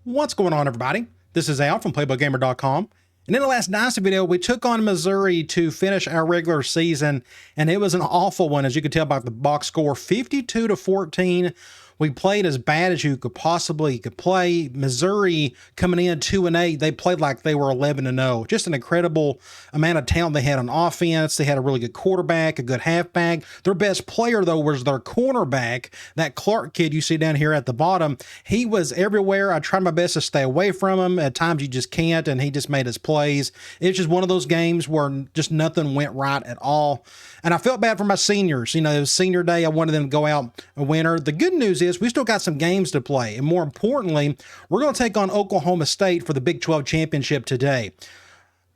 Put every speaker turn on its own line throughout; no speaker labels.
What's going on, everybody? This is Al from PlaybookGamer.com. And in the last Dynasty video, we took on Missouri to finish our regular season, and it was an awful one, as you can tell by the box score, 52-14. We played as bad as you could possibly play. Missouri coming in 2-8, they played like they were 11-0. Just an incredible amount of talent they had on offense. They had a really good quarterback, a good halfback. Their best player, though, was their cornerback, that Clark kid you see down here at the bottom. He was everywhere. I tried my best to stay away from him. At times you just can't, and he just made his plays. It's just one of those games where just nothing went right at all. And I felt bad for my seniors. You know, it was senior day. I wanted them to go out a winner. The good news is we still got some games to play. And more importantly, we're going to take on Oklahoma State for the Big 12 championship today.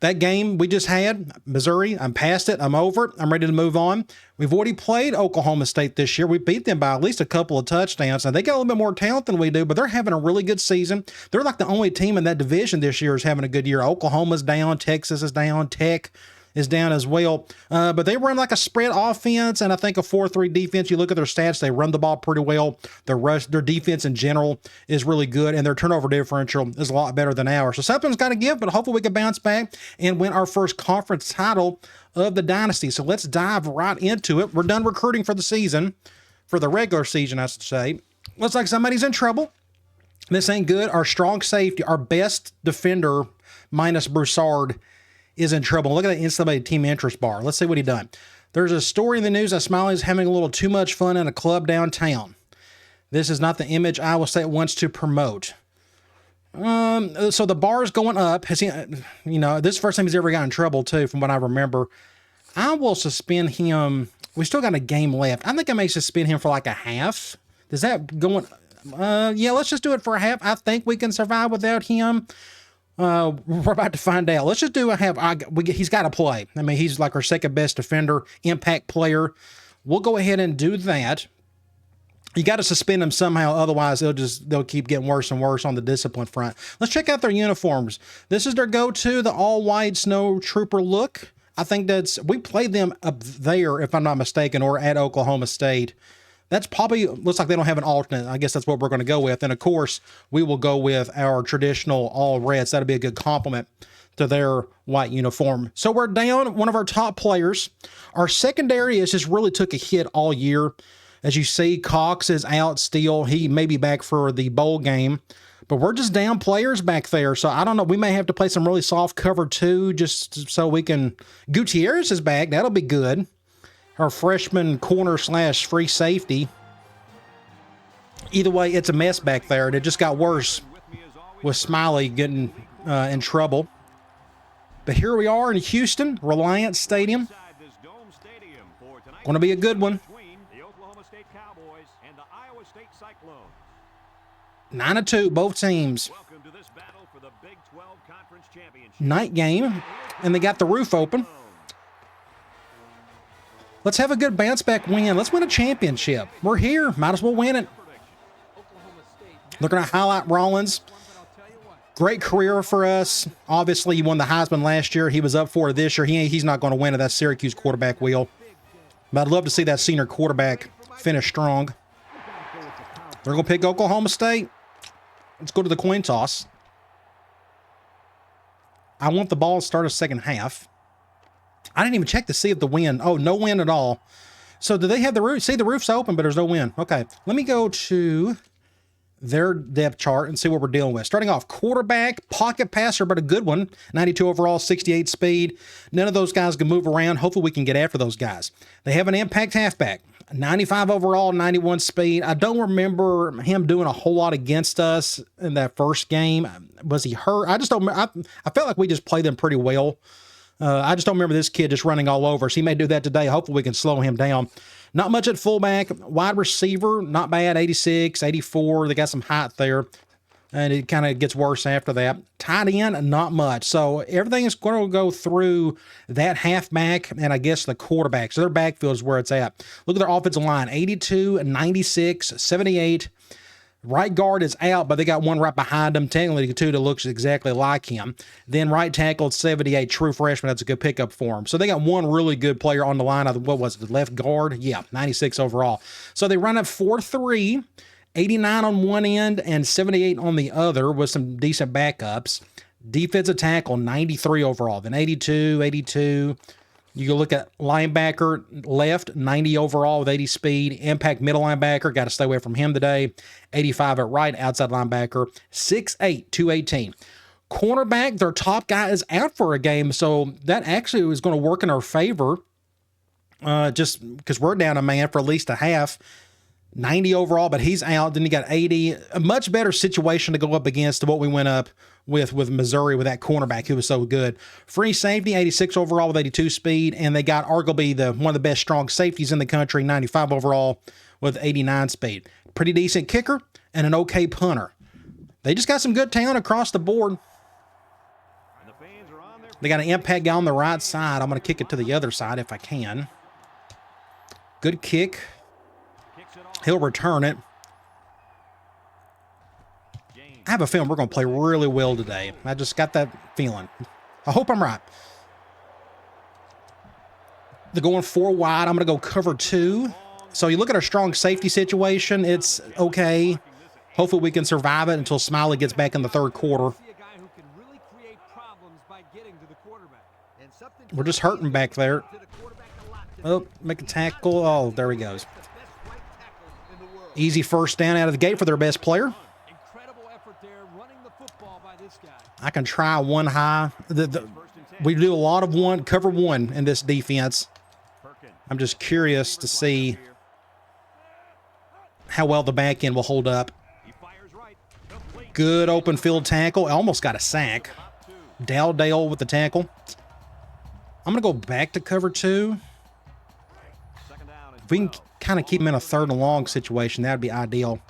That game we just had, Missouri, I'm past it. I'm over it. I'm ready to move on. We've already played Oklahoma State this year. We beat them by at least a couple of touchdowns. Now, they got a little bit more talent than we do, but they're having a really good season. They're like the only team in that division this year is having a good year. Oklahoma's down. Texas is down. Tech is down as well. But they run like a spread offense and I think a 4-3 defense. You look at their stats, they run the ball pretty well. Their defense in general is really good, and their turnover differential is a lot better than ours. So something's got to give, but hopefully we can bounce back and win our first conference title of the Dynasty. So let's dive right into it. We're done recruiting for the season, for the regular season, I should say. Looks like somebody's in trouble. This ain't good. Our strong safety, our best defender, minus Broussard, is in trouble. Look at that instantly team interest bar. Let's see what he done. There's a story in the news that Smiley's having a little too much fun in a club downtown. This is not the image Iowa State wants to promote. So the bar's going up. Has he, you know, this is the first time he's ever got in trouble too, from what I remember. I will suspend him. We still got a game left. I think I may suspend him for like a half. Does that go on? Yeah, let's just do it for a half. I think we can survive without him. We're about to find out. Let's just do a half. He's got to play. I mean, he's like our second best defender, impact player. We'll go ahead and do that. You got to suspend him somehow. Otherwise, they'll keep getting worse and worse on the discipline front. Let's check out their uniforms. This is their go-to, the all-white snow trooper look. I think we played them up there, if I'm not mistaken, or at Oklahoma State. That's probably, looks like they don't have an alternate. I guess that's what we're going to go with. And of course, we will go with our traditional all reds. That'll be a good compliment to their white uniform. So we're down one of our top players. Our secondary has just really took a hit all year. As you see, Cox is out still. He may be back for the bowl game, but we're just down players back there. So I don't know. We may have to play some really soft cover too, just so we can, Gutierrez is back. That'll be good. Our freshman corner / free safety. Either way, it's a mess back there, and it just got worse with Smiley getting in trouble. But here we are in Houston, Reliance Stadium. Going to be a good one. 9-2, both teams. Night game, and they got the roof open. Let's have a good bounce back win. Let's win a championship. We're here. Might as well win it. They're going to highlight Rollins. Great career for us. Obviously, he won the Heisman last year. He was up for it this year. He's not going to win it. That Syracuse quarterback will. But I'd love to see that senior quarterback finish strong. They're going to pick Oklahoma State. Let's go to the coin toss. I want the ball to start a second half. I didn't even check to see if the wind. Oh, no wind at all. So do they have the roof? See, the roof's open, but there's no wind. Okay, let me go to their depth chart and see what we're dealing with. Starting off, quarterback, pocket passer, but a good one. 92 overall, 68 speed. None of those guys can move around. Hopefully we can get after those guys. They have an impact halfback. 95 overall, 91 speed. I don't remember him doing a whole lot against us in that first game. Was he hurt? I just don't. I felt like we just played them pretty well. I just don't remember this kid just running all over. So he may do that today. Hopefully we can slow him down. Not much at fullback. Wide receiver, not bad. 86, 84. They got some height there. And it kind of gets worse after that. Tight end, not much. So everything is going to go through that halfback and I guess the quarterback. So their backfield is where it's at. Look at their offensive line. 82, 96, 78. Right guard is out, but they got one right behind him. Technically, two that looks exactly like him. Then right tackle, 78, true freshman. That's a good pickup for him. So they got one really good player on the line. What was it, the left guard? Yeah, 96 overall. So they run a 4-3. 89 on one end and 78 on the other with some decent backups. Defensive tackle, 93 overall, then 82, 82. You go look at linebacker left, 90 overall with 80 speed. Impact middle linebacker, got to stay away from him today. 85 at right, outside linebacker, 6'8", 218. Cornerback, their top guy is out for a game, so that actually was going to work in our favor just because we're down a man for at least a half. 90 overall, but he's out. Then you got 80. A much better situation to go up against what we went up with Missouri with that cornerback who was so good. Free safety, 86 overall with 82 speed, and they got arguably one of the best strong safeties in the country, 95 overall with 89 speed. Pretty decent kicker and an okay punter. They just got some good talent across the board. They got an impact guy on the right side. I'm going to kick it to the other side if I can. Good kick. He'll return it. I have a feeling we're going to play really well today. I just got that feeling. I hope I'm right. They're going 4 wide. I'm going to go cover 2. So you look at our strong safety situation. It's okay. Hopefully we can survive it until Smiley gets back in the third quarter. We're just hurting back there. Oh, make a tackle. Oh, there he goes. Easy first down out of the gate for their best player. I can try one high. We do a lot of cover one in this defense. I'm just curious to see how well the back end will hold up. Good open field tackle. Almost got a sack. Dale with the tackle. I'm going to go back to cover 2. If we can kind of keep them in a third and long situation, that would be ideal.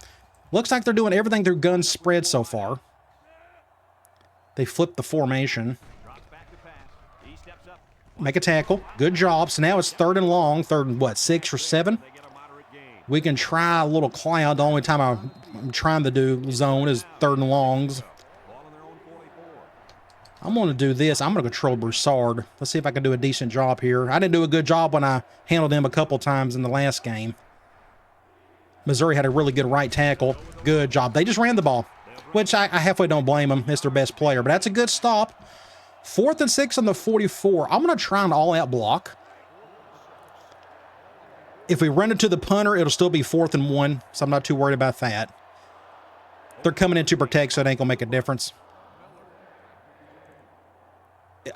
Looks like they're doing everything through gun spread so far. They flipped the formation. Make a tackle. Good job. So now it's third and long. Third and what, 6 or 7? We can try a little cloud. The only time I'm trying to do zone is third and longs. I'm going to do this. I'm going to control Broussard. Let's see if I can do a decent job here. I didn't do a good job when I handled him a couple times in the last game. Missouri had a really good right tackle. Good job. They just ran the ball, which I halfway don't blame them. It's their best player, but that's a good stop. 4th and 6 on the 44. I'm going to try an all-out block. If we run it to the punter, it'll still be 4th and 1, so I'm not too worried about that. They're coming in to protect, so it ain't going to make a difference.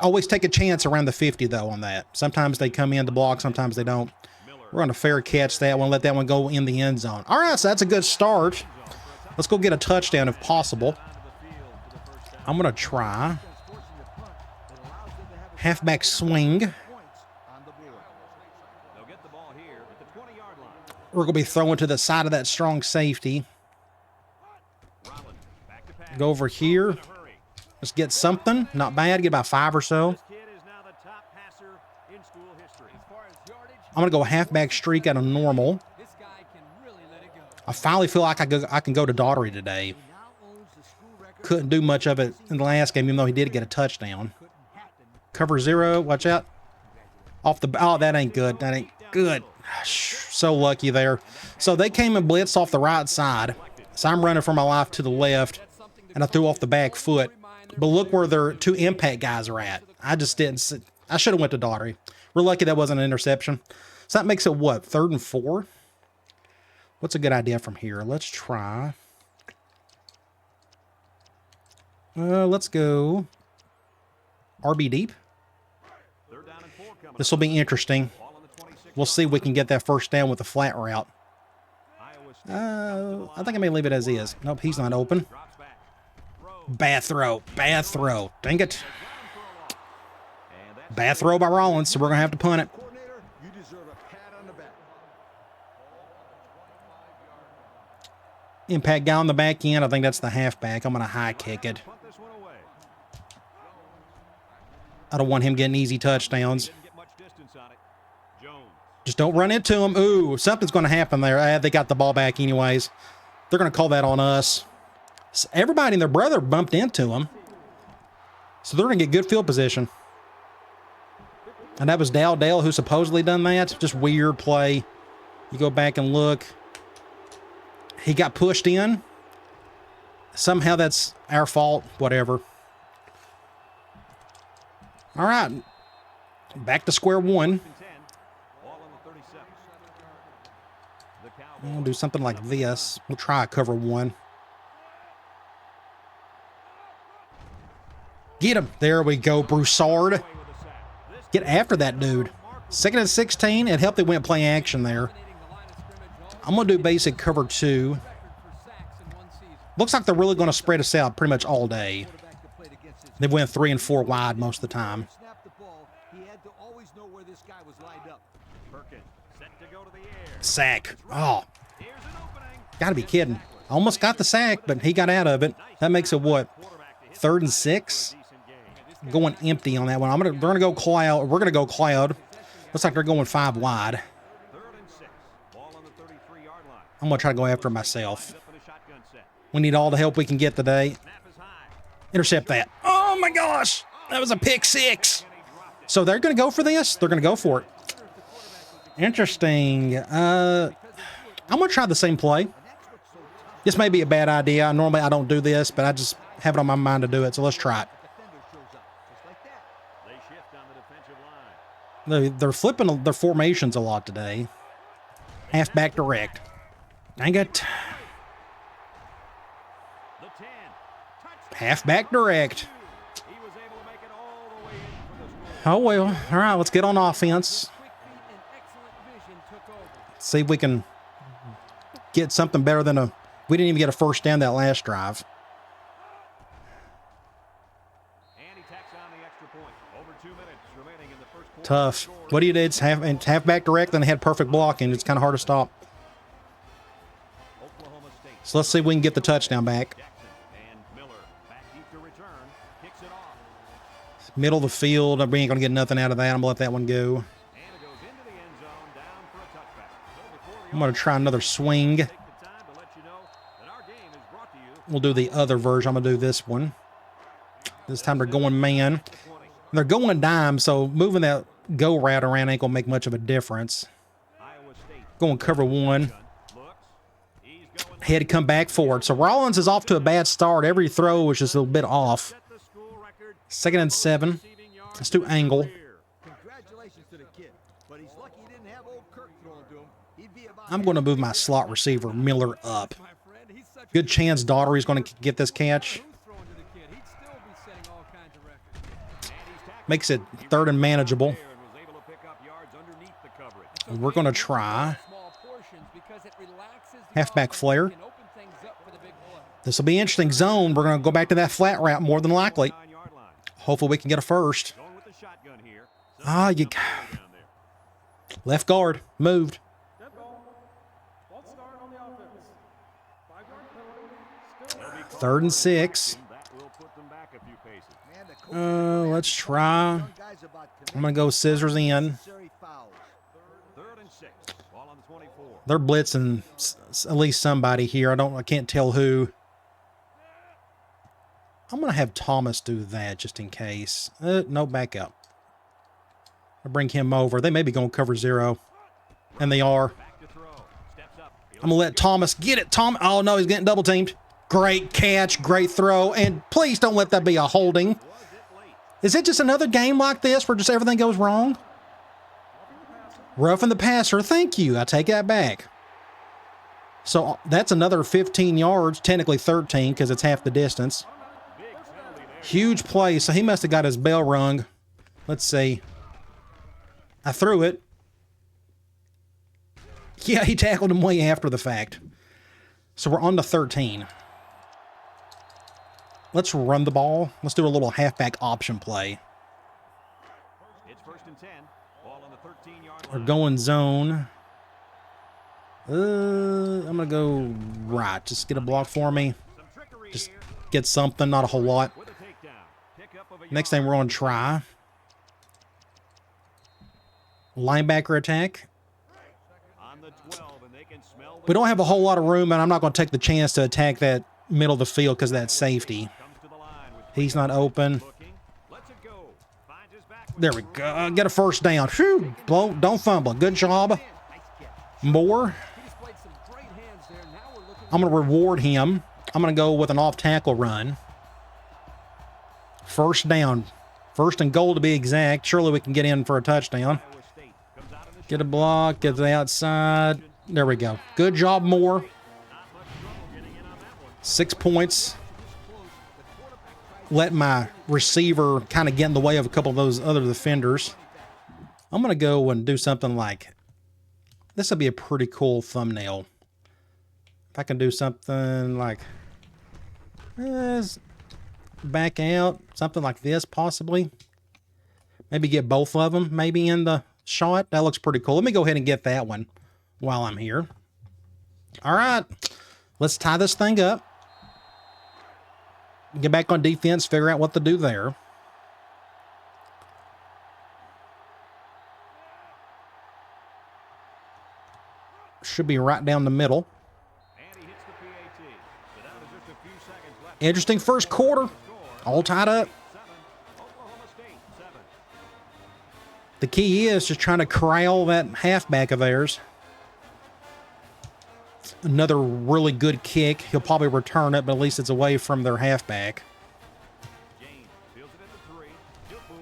Always take a chance around the 50, though, on that. Sometimes they come in to block, sometimes they don't. We're going to fair catch that one, let that one go in the end zone. All right, so that's a good start. Let's go get a touchdown if possible. I'm going to try halfback swing. We're going to be throwing to the side of that strong safety. Go over here. Let's get something. Not bad. Get about 5 or so. I'm going to go halfback streak out of normal. I finally feel like I can go to Daughtery today. Couldn't do much of it in the last game, even though he did get a touchdown. Cover 0. Watch out. Off the... Oh, that ain't good. That ain't good. So lucky there. So they came and blitzed off the right side. So I'm running for my life to the left. And I threw off the back foot. But look where their 2 impact guys are at. I just didn't... I should have went to Daughtery. We're lucky that wasn't an interception. So that makes it what? 3rd and 4? What's a good idea from here? Let's try... let's go... RB deep. This will be interesting. We'll see if we can get that first down with a flat route. I think I may leave it as is. Nope, he's not open. Bad throw. Bad throw. Dang it. Bad throw by Rollins, so we're going to have to punt it. Impact guy on the back end. I think that's the halfback. I'm going to high kick it. I don't want him getting easy touchdowns. Just don't run into him. Ooh, something's going to happen there. They got the ball back anyways. They're going to call that on us. So everybody and their brother bumped into him. So they're going to get good field position. And that was Dale who supposedly done that. Just weird play. You go back and look. He got pushed in. Somehow that's our fault. Whatever. All right. Back to square one. We'll do something like this. We'll try cover one. Get him. There we go, Broussard. Get after that dude. 2nd and 16. It helped they went play action there. I'm going to do basic cover two. Looks like they're really going to spread us out pretty much all day. They went 3 and 4 wide most of the time. Sack. Oh. Gotta be kidding. Almost got the sack, but he got out of it. That makes it what? 3rd and 6? Going empty on that one. They're gonna go cloud. We're gonna go cloud. Looks like they're going 5 wide. I'm gonna try to go after him myself. We need all the help we can get today. Intercept that. Oh my gosh! That was a pick 6. So they're gonna go for this? They're gonna go for it. Interesting. I'm gonna try the same play. This may be a bad idea. Normally I don't do this, but I just have it on my mind to do it. So let's try it. They're flipping their formations a lot today. Halfback direct. Dang it. Halfback direct. Oh well. All right, let's get on offense. See if we can get something better than a... We didn't even get a first down that last drive. Tough. What do you do? It's halfback direct, then they had perfect blocking. It's kind of hard to stop. So let's see if we can get the touchdown back. Middle of the field. We ain't going to get nothing out of that. I'm going to let that one go. I'm going to try another swing. We'll do the other version. I'm going to do this one. This time they're going man. They're going dime, so moving that go route around ain't going to make much of a difference. Going cover one. Had to come back for it. So Rollins is off to a bad start. Every throw was just a little bit off. 2nd and 7. Let's do angle. I'm going to move my slot receiver, Miller, up. Good chance Daughtery's going to get this catch. Makes it 3rd and manageable. We're going to try halfback flare. This will be interesting zone. We're going to go back to that flat route more than likely. Hopefully we can get a first. You left guard moved. 3rd and 6. Let's try. I'm going to go scissors in. They're blitzing at least somebody here. I can't tell who. I'm going to have Thomas do that just in case. No, back up. I'll bring him over. They may be going cover 0. And they are. I'm going to let Thomas get it. Oh, no, he's getting double teamed. Great catch, great throw, and please don't let that be a holding. Is it just another game like this where just everything goes wrong? Roughing the passer, thank you. I take that back. So that's another 15 yards, technically 13 because it's half the distance. Huge play, so he must have got his bell rung. Let's see. I threw it. Yeah, he tackled him way after the fact. So we're on to 13. Let's run the ball. Let's do a little halfback option play. It's 1st and 10. Ball on the 13-yard line. We're going zone. I'm going to go right. Just get a block for me. Just get something, not a whole lot. Next thing we're on try. Linebacker attack. We don't have a whole lot of room, and I'm not going to take the chance to attack that middle of the field because of that safety. He's not open. There we go. Get a first down. Whew. Don't fumble. Good job. More. I'm going to reward him. I'm going to go with an off-tackle run. First down. First and goal to be exact. Surely we can get in for a touchdown. Get a block. Get to the outside. There we go. Good job, Moore. 6 points. Let my receiver kind of get in the way of a couple of those other defenders. I'm going to go and do something like... This would be a pretty cool thumbnail. If I can do something like... back out. Something like this, possibly. Maybe get both of them maybe in the shot. That looks pretty cool. Let me go ahead and get that one while I'm here. All right. Let's tie this thing up. Get back on defense, figure out what to do there. Should be right down the middle. Interesting first quarter. All tied up. The key is just trying to corral that halfback of theirs. Another really good kick. He'll probably return it, but at least it's away from their halfback.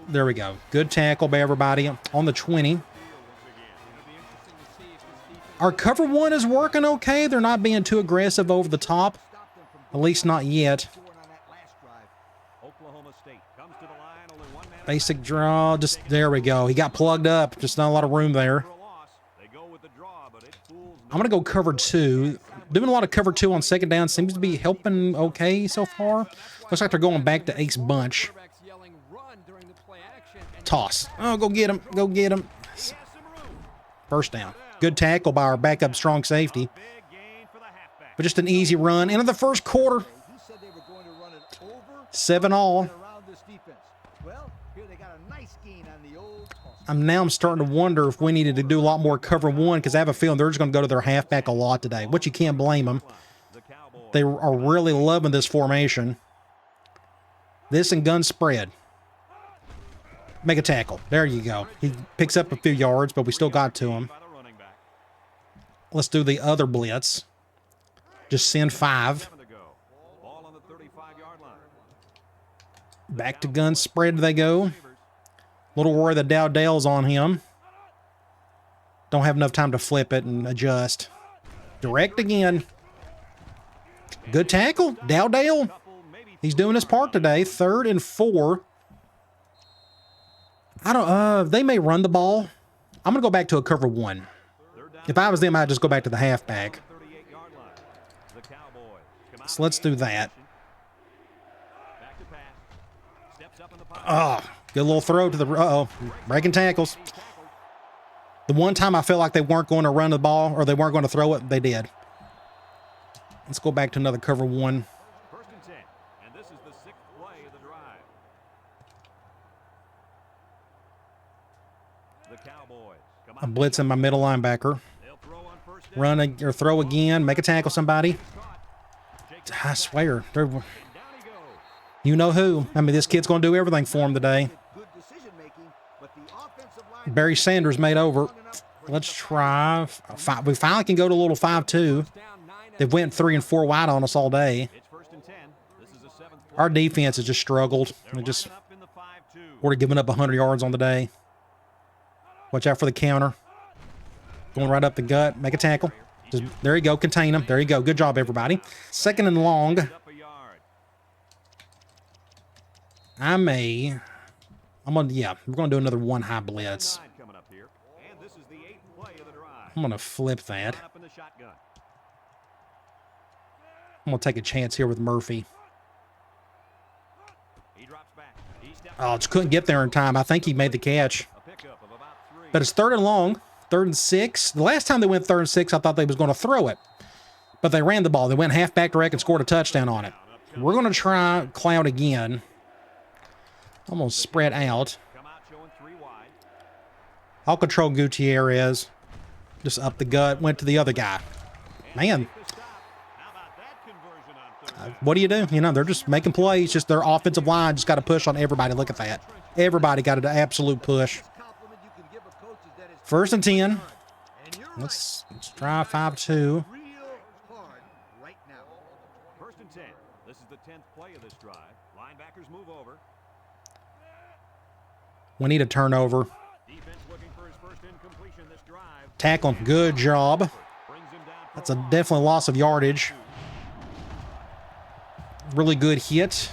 There we go. Good tackle by everybody on the 20. Our cover one is working okay. They're not being too aggressive over the top. At least not yet. Basic draw. Just there we go. He got plugged up. Just not a lot of room there. I'm going to go cover two. Doing a lot of cover two on second down seems to be helping okay so far. Looks like they're going back to ace bunch. Toss. Oh, go get him. Go get him. First down. Good tackle by our backup strong safety. But just an easy run into the first quarter. 7-all. I'm starting to wonder if we needed to do a lot more cover one, because I have a feeling they're just going to go to their halfback a lot today, which you can't blame them. They are really loving this formation. This and gun spread. Make a tackle. There you go. He picks up a few yards, but we still got to him. Let's do the other blitz. Just send 5. Back to gun spread they go. Little worry that Dowdale's on him. Don't have enough time to flip it and adjust. Direct again. Good tackle. Dowdale. He's doing his part today. 3rd and 4. They may run the ball. I'm going to go back to a cover one. If I was them, I'd just go back to the halfback. So let's do that. Oh, good little throw to the... Uh-oh. Breaking tackles. The one time I felt like they weren't going to run the ball or they weren't going to throw it, they did. Let's go back to another cover one.
First and 10, and this is the 6th play of the drive. The Cowboys.
I'm blitzing my middle linebacker. Run or throw again. Make a tackle somebody. I swear. You know who. I mean, this kid's going to do everything for him today. Barry Sanders made over. Let's try. We finally can go to a little 5-2. They've went 3 and 4 wide on us all day. Our defense has just struggled. We're giving up 100 yards on the day. Watch out for the counter. Going right up the gut. Make a tackle. There you go. Contain him. There you go. Good job, everybody. 2nd and long. I'm going to, we're going to do another one high blitz. I'm going to flip that. I'm going to take a chance here with Murphy. Oh, just couldn't get there in time. I think he made the catch. But it's 3rd and long, 3rd and 6. The last time they went 3rd and 6, I thought they was going to throw it. But they ran the ball. They went halfback direct and scored a touchdown on it. We're going to try cloud again. I'm going to spread out. I'll control Gutierrez. Just up the gut. Went to the other guy. Man. What do? You know, they're just making plays. Just their offensive line just got to push on everybody. Look at that. Everybody got an absolute push. 1st and 10. Let's try 5-2.
drive. Linebackers move over.
We need a turnover.
Defense looking for his first incompletion this drive.
Tackle him. Good job.
Brings him down for
That's a definitely loss of yardage. Really good hit.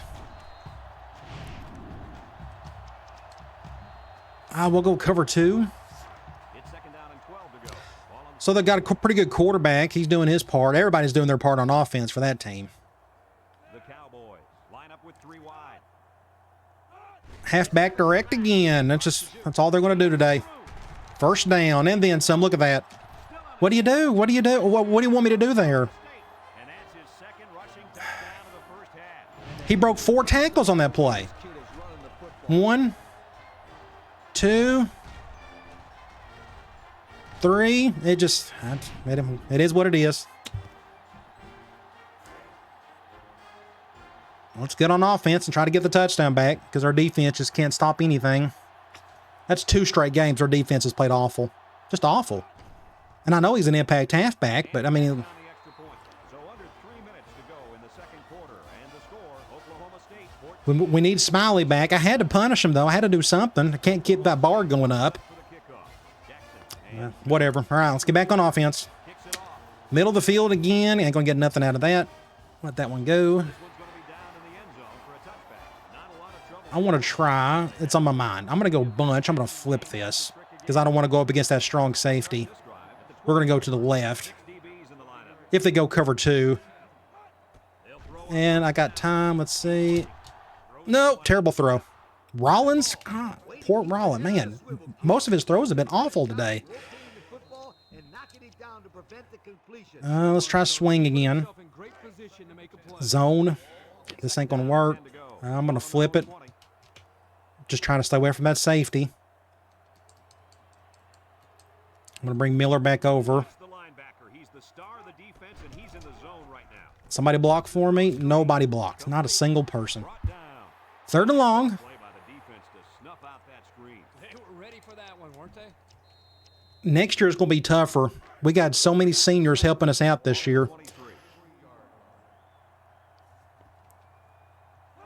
We'll go cover 2.
It's second down and 12 to go. Ball on
So they've got a pretty good quarterback. He's doing his part. Everybody's doing their part on offense for that team.
the Cowboys. Line up with 3 wide.
Halfback direct again. That's all they're going to do today. First down and then some. Look at that. What do you do? What do you do? What do you want me to do there?
And that's his second rushing touchdown of the first half.
He broke 4 tackles on that play. 1, 2, 3. It is what it is. Let's get on offense and try to get the touchdown back because our defense just can't stop anything. That's 2 straight games our defense has played awful. Just awful. And I know he's an impact halfback, but I mean,
On the extra point. So under 3 minutes to go in the second quarter. And the score, Oklahoma State 14
we need Smiley back. I had to punish him, though. I had to do something. I can't keep that bar going up.
for the kickoff. Jackson
Whatever. All right, let's get back on offense.
kicks it off.
Middle of the field again. Ain't going to get nothing out of that. Let that one go.
This one's going to be down in the end zone for a touchback. Not a lot of trouble.
I want to try. It's on my mind. I'm going to go bunch. I'm going to flip this because I don't want to go up against that strong safety.
This drive at the
We're going to go to the left.
6 DBs in the lineup.
If they go cover 2.
They'll throw it.
And I got time. Let's see. No, terrible throw. Rollins? God, poor Rollins. Man, most of his throws have been awful today. Let's try swing again. Zone. This ain't going to work. I'm going to flip it. Just trying to stay away from that safety. I'm going to bring Miller back over.
The linebacker. He's the star of the defense, and he's in the zone right now.
Somebody block for me? Nobody blocked. Not a single person.
Brought down.
3rd and long.
Play by the defense to snuff out that screen.
They were ready for that one, weren't they?
Next year is going to be tougher. We got so many seniors helping us out this year.
23.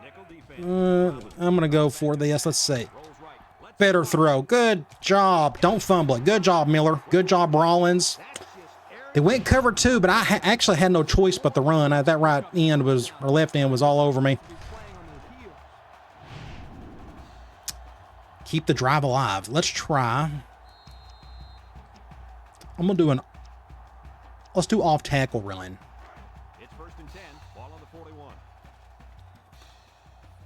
Nickel defense.
I'm going to go for this. Let's see.
Rolls right. Let's
Better throw. Good job. Don't fumble it. Good job, Miller. Good job, Rollins. They went cover 2, but I actually had no choice but the run. That right end was, or left end was all over me. Keep the drive alive. Let's try. Let's do off tackle run.
It's 1st and 10. Ball on the 41.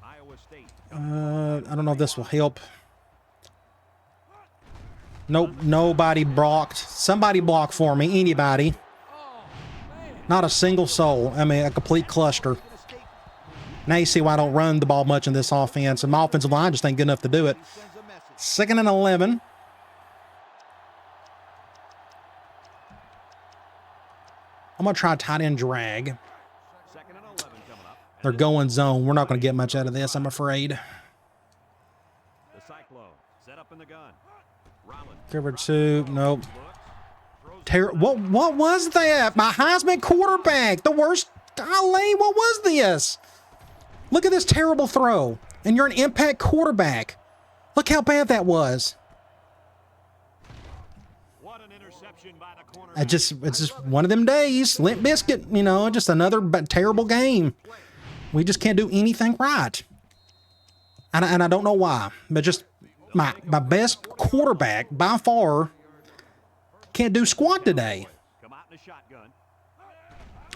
Iowa State.
I don't know if this will help. Nope, nobody blocked. Somebody blocked for me. Anybody. Not a single soul. I mean, a complete cluster. Now you see why I don't run the ball much in this offense. And my offensive line just ain't good enough to do it. 2nd and 11. I'm going to try tight end drag.
2nd and 11 coming up.
They're going zone. We're not going to get much out of this, I'm afraid.
The Cyclone set up in the gun. Rollins.
Cover 2. Nope.
Throws
What was that? My Heisman quarterback. The worst. Golly, what was this? Look at this terrible throw. And you're an impact quarterback. Look how bad that was.
what an interception by the corner.
It's just one of them days. Limp Biscuit, just another terrible game. We just can't do anything right. And I don't know why. But just my best quarterback by far can't do squat today.
Come out in a shotgun.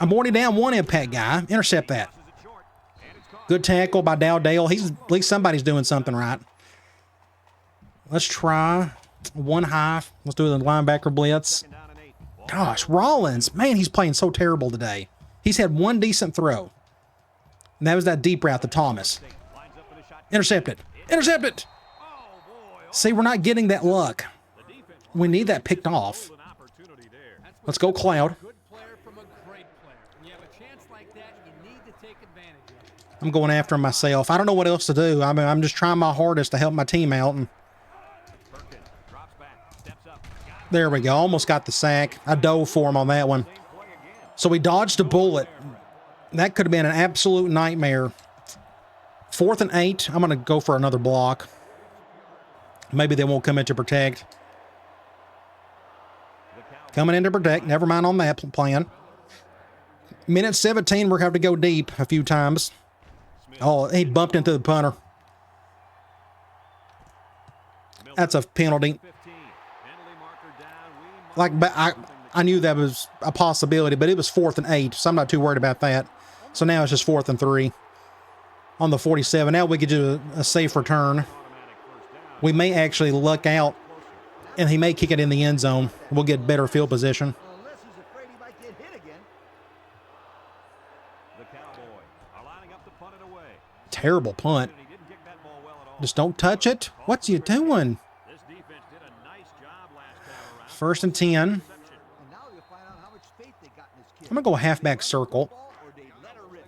I'm already down 1 impact guy. Intercept that.
Passes it short. And it's caught.
Good tackle by Dowdale. At least somebody's doing something right. Let's try 1 half. Let's do the linebacker blitz.
2nd down and 8. Ball
Gosh, Rollins. Man, he's playing so terrible today. He's had 1 decent throw. And that was that deep route to Thomas.
lines up in a shotgun.
Intercept it. Intercept it.
Oh, boy.
See, we're not getting that luck.
The defense
We need that picked off.
an opportunity there.
Let's go, Cloud.
Good player from a great player. When you have a chance like that, you need to take advantage of it.
I'm going after him myself. I don't know what else to do. I'm just trying my hardest to help my team out. And
Perkins drops back. Steps up. Got it.
there we go. Almost got the sack. I dove for him on that one.
Same play again.
So we dodged a bullet. That could have been an absolute nightmare. 4th and 8. I'm going to go for another block. Maybe they won't come in to protect. Coming in to protect. Never mind on that plan. Minute 17, we're going to have to go deep a few times. Oh, he bumped into the punter. That's a penalty. Like, but I knew that was a possibility, but it was 4th and 8, so I'm not too worried about that. So now it's just 4th and 3 on the 47. Now we could do a safe return. We may actually luck out, and he may kick it in the end zone. We'll get better field position.
Unless he's afraid he might get hit again. The Cowboys are lining up to punt it away.
Terrible punt.
He didn't kick that ball well at all.
Just don't touch it. What's you doing?
This defense did a nice job last time around.
1st and 10.
And now you'll find out how much faith they got in this kid.
I'm going to go halfback circle.
Or they let her rip.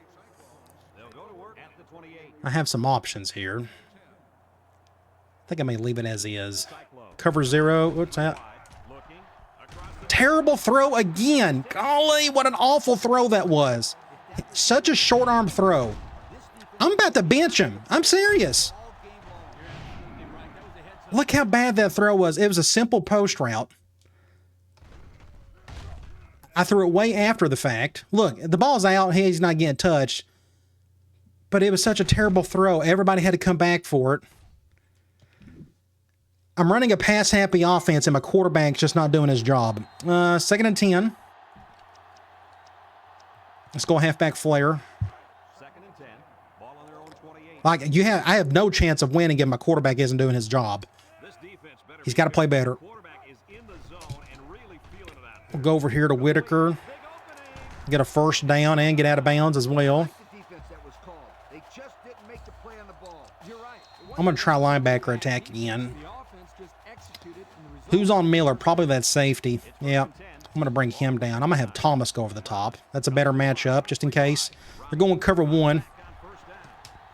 They'll go to work at the 28.
I have some options here. I think I may leave it as is. Cover 0. What's that?
Looking across the
Terrible throw again. Golly, what an awful throw that was. Such a short arm throw. I'm about to bench him. I'm serious. Look how bad that throw was. It was a simple post route. I threw it way after the fact. Look, the ball's out. He's not getting touched. But it was such a terrible throw. Everybody had to come back for it. I'm running a pass-happy offense, and my quarterback's just not doing his job. 2nd and 10. Let's go halfback flare.
2nd and 10. Ball on their own 28.
Like I have no chance of winning if my quarterback isn't doing his job.
This defense better
He's got to play better.
quarterback is in the zone and really feeling it out.
We'll go over here to Whitaker. Get a 1st down and get out of bounds as well.
The defense that was called. They just didn't make the play on the ball.
You're right.
I'm going to try linebacker attack again.
The offense just executed and the result.
Who's on Miller? Probably that safety. Yeah. I'm going to bring him down. I'm going to have Thomas go over the top. That's a better matchup, just in case. They're going cover 1.
On first down.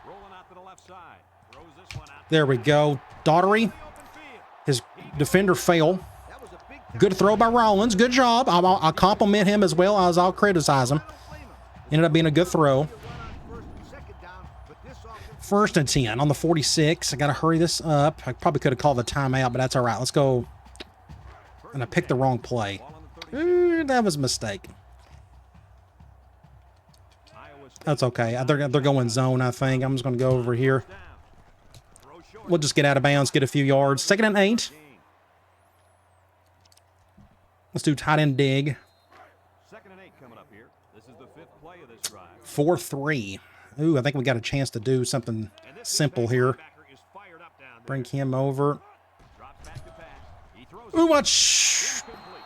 Rolling out to the left side. Throws this one out.
There we go. Daughtery.
Open field.
His defender failed.
That was a big
Good throw by Rollins. Good job. I'll compliment him as well as I'll criticize him. Ended up being a good throw.
run on 1st and 2nd down, but this offense
1st and 10 on the 46. I got to hurry this up. I probably could have called the timeout, but that's all right. Let's go. And I picked the wrong play.
Ball on the 30.
That was a mistake.
Iowa State
That's okay. They're going zone, I think. I'm just going to go over here.
down. Throw short.
We'll just get out of bounds, get a few yards. 2nd and 8. Let's do tight end dig.
2nd and 8 coming up here. This is the 5th play of this drive.
4-3. Ooh, I think we got a chance to do something
And this
simple
defensive
here.
linebacker is fired up down there.
Bring him over.
Drops back to pass. He throws
Ooh, watch.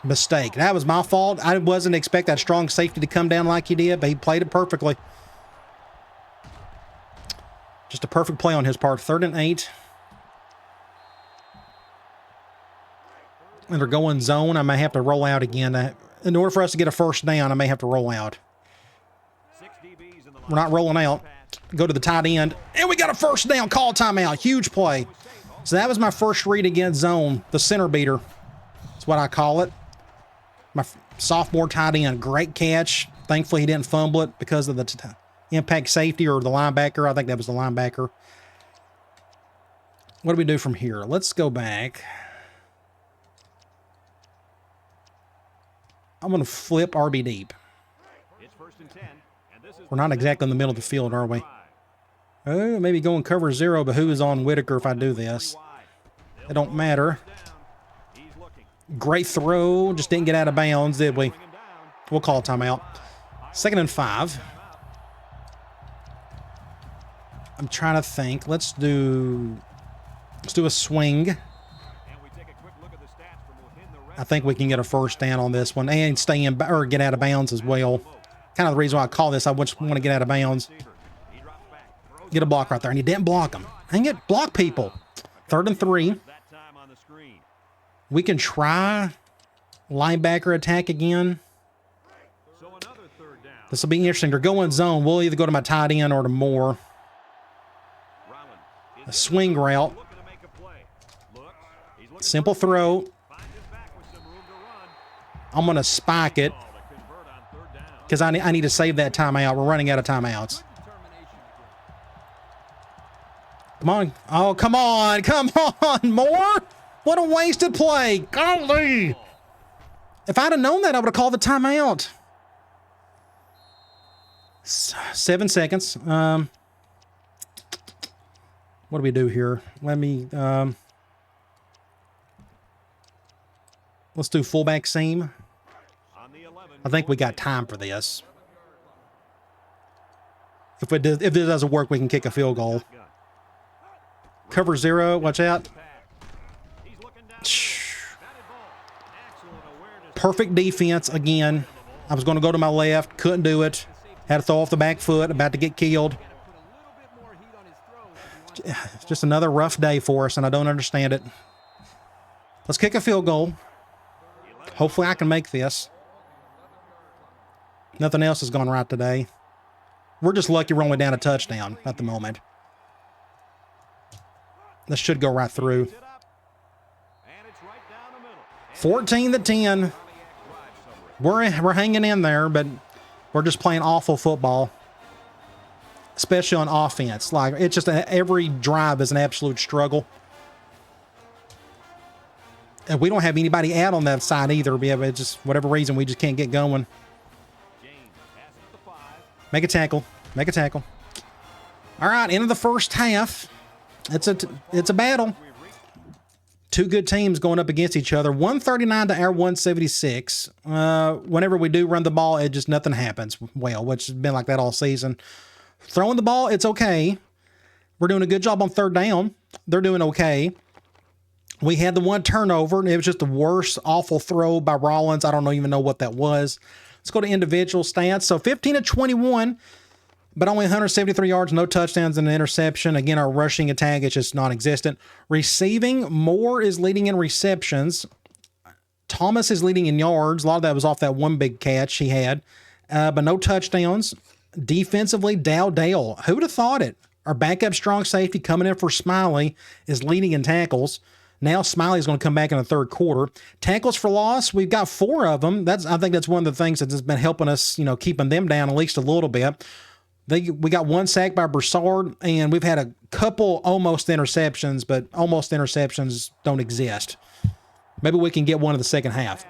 Mistake. That was my fault. I wasn't expect that strong safety to come down like he did, but he played it perfectly. Just a perfect play on his part. 3rd and 8. And they're going zone. I may have to roll out again. In order for us to get a 1st down, I may have to roll out.
6 DBs in the
We're not rolling out. Go to the tight end. And we got a 1st down. Call timeout. Huge play. So that was my first read against zone. The center beater. That's what I call it. My sophomore tight end. Great catch. Thankfully, he didn't fumble it because of the impact safety or the linebacker. I think that was the linebacker. What do we do from here? Let's go back. I'm going to flip RB deep.
It's 1st and 10. And this is
We're not exactly in the middle of the field, are we? Oh, maybe going cover 0, but who is on Whitaker if I do this? It don't matter.
He's looking.
Great throw. Just didn't get out of bounds, did we?
Bring him down.
We'll call timeout. 2nd and 5. I'm trying to think. Let's do a swing.
And we take a quick look at the stats from within the red
I think we can get a 1st down on this one and stay in or get out of bounds as well. Kind of the reason why I call this. I just want to get out of bounds.
receiver. He drops back. Throws
Get a block right there, and he didn't block him. Dang it, block people. 3rd and 3.
that time on the screen.
We can try linebacker attack again.
So another 3rd down.
This will be interesting. They're going zone. We'll either go to my tight end or to Moore.
Rollins is
A swing route.
looking to make a play. Looks. He's looking
Simple
for a
throw.
finds his back with some room to run.
I'm going to spike it
Ball to convert on 3rd down.
because I need to save that timeout. We're running out of timeouts.
Determination again.
Come on. Oh, come on. Come on. More? What a wasted play. Golly. If I'd have known that, I would have called the timeout. 7 seconds. What do we do here? Let me, let's do fullback seam. I think we got time for this. If it doesn't work, we can kick a field goal. Cover 0, watch out. Perfect defense again. I was going to go to my left, couldn't do it. Had to throw off the back foot, about to get killed. It's just another rough day for us, and I don't understand it. Let's kick a field goal. Hopefully I can make this. Nothing else has gone right today. We're just lucky we're only down a touchdown at the moment. This should go right through. 14-10. We're hanging in there, but we're just playing awful football, especially on offense. Like, it's just every drive is an absolute struggle. And we don't have anybody out on that side either. It's just, whatever reason, we just can't get going. Make a tackle. Make a tackle. All right, end of the first half. It's a battle. Two good teams going up against each other. 139 to our 176. Whenever we do run the ball, it just nothing happens well, which has been like that all season. Throwing the ball, it's okay. We're doing a good job on third down. They're doing okay. We had the one turnover, and it was just the worst, awful throw by Rollins. I don't even know what that was. Let's go to individual stats. So 15-21, but only 173 yards, no touchdowns, and an interception. Again, our rushing attack is just non-existent. Receiving, Moore is leading in receptions. Thomas is leading in yards. A lot of that was off that one big catch he had, but no touchdowns. Defensively, Dale. Who would have thought it? Our backup strong safety coming in for Smiley is leading in tackles. Now Smiley's going to come back in the third quarter. Tackles for loss, we've got 4 of them. I think that's one of the things that's been helping us, keeping them down at least a little bit. We got 1 sack by Broussard, and we've had a couple almost interceptions, but almost interceptions don't exist. Maybe we can get one in the second half.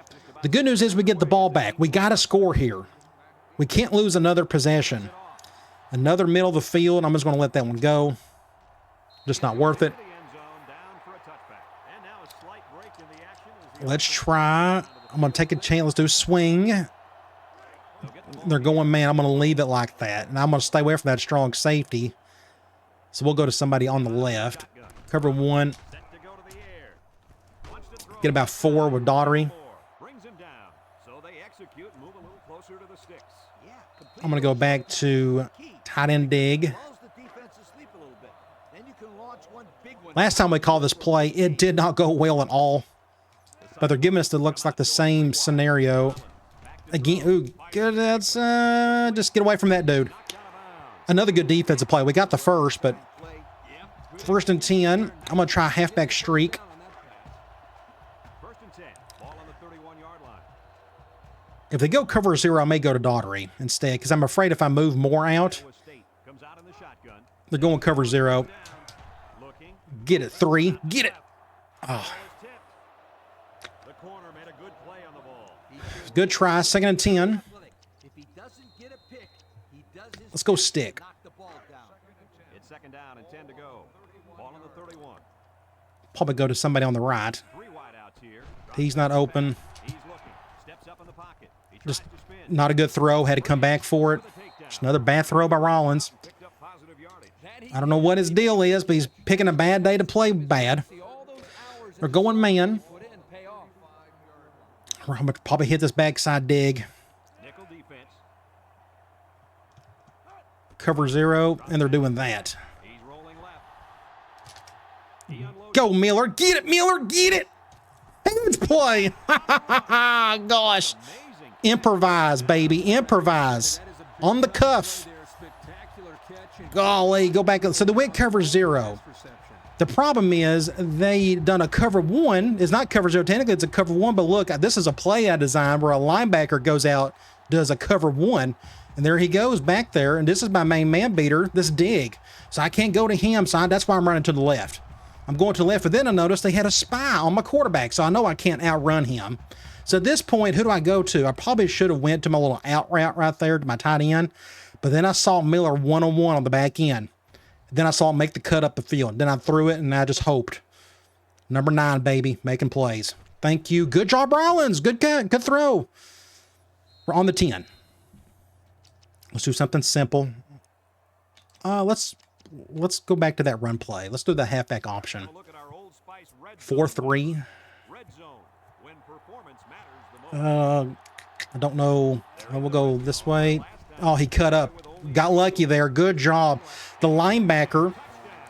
The good news is we get the ball back. We got to score here. We can't lose another possession. Another middle of the field. I'm just going to let that one go. Just not worth it. Let's try. I'm going to take a chance. Let's do a swing. They're going, man, I'm going to leave it like that. And I'm going to stay away from that strong safety. So we'll go to somebody on the left. Cover 1. Get about 4 with Daughtery. I'm going to go back to tight end dig. Last time we called this play, it did not go well at all. But they're giving us looks like the same scenario. Again, ooh, good. That's just get away from that dude. Another good defensive play. We got the first, but 1st and 10. I'm going to try a halfback streak. If they go cover 0, I may go to Daughtery instead, because I'm afraid if I move more out, they're going cover 0. Get it, 3. Get it. Oh. Good try. 2nd and 10. Let's go stick.
It's 2nd down and 10 to go. Ball on the 31.
Probably go to somebody on the right. He's not open. Just not a good throw. Had to come back for it. Just another bad throw by Rollins. I don't know what his deal is, but he's picking a bad day to play bad. They're going man. I'm going to probably hit this backside dig. Cover 0, and they're doing that. Go, Miller. Get it, Miller. Get it. Huge play. Gosh. Improvise, baby. Improvise. On the cuff. Golly, go back. So the went cover 0. The problem is they done a cover 1. It's not cover 0 technically, it's a cover 1, but look, this is a play I designed where a linebacker goes out, does a cover 1, And there he goes back there. And this is my main man beater, this dig. So I can't go to him. So that's why I'm running to the left. I'm going to the left. But then I noticed they had a spy on my quarterback. So I know I can't outrun him. So at this point, who do I go to? I probably should have went to my little out route right there to my tight end. But then I saw Miller one-on-one on the back end. Then I saw him make the cut up the field. Then I threw it and I just hoped. Number 9, baby, making plays. Thank you. Good job, Rollins. Good cut. Good throw. We're on the 10. Let's do something simple. Let's go back to that run play. Let's do the halfback option. 4-3. I don't know. We'll go this way. Oh, he cut up. Got lucky there. Good job. The linebacker,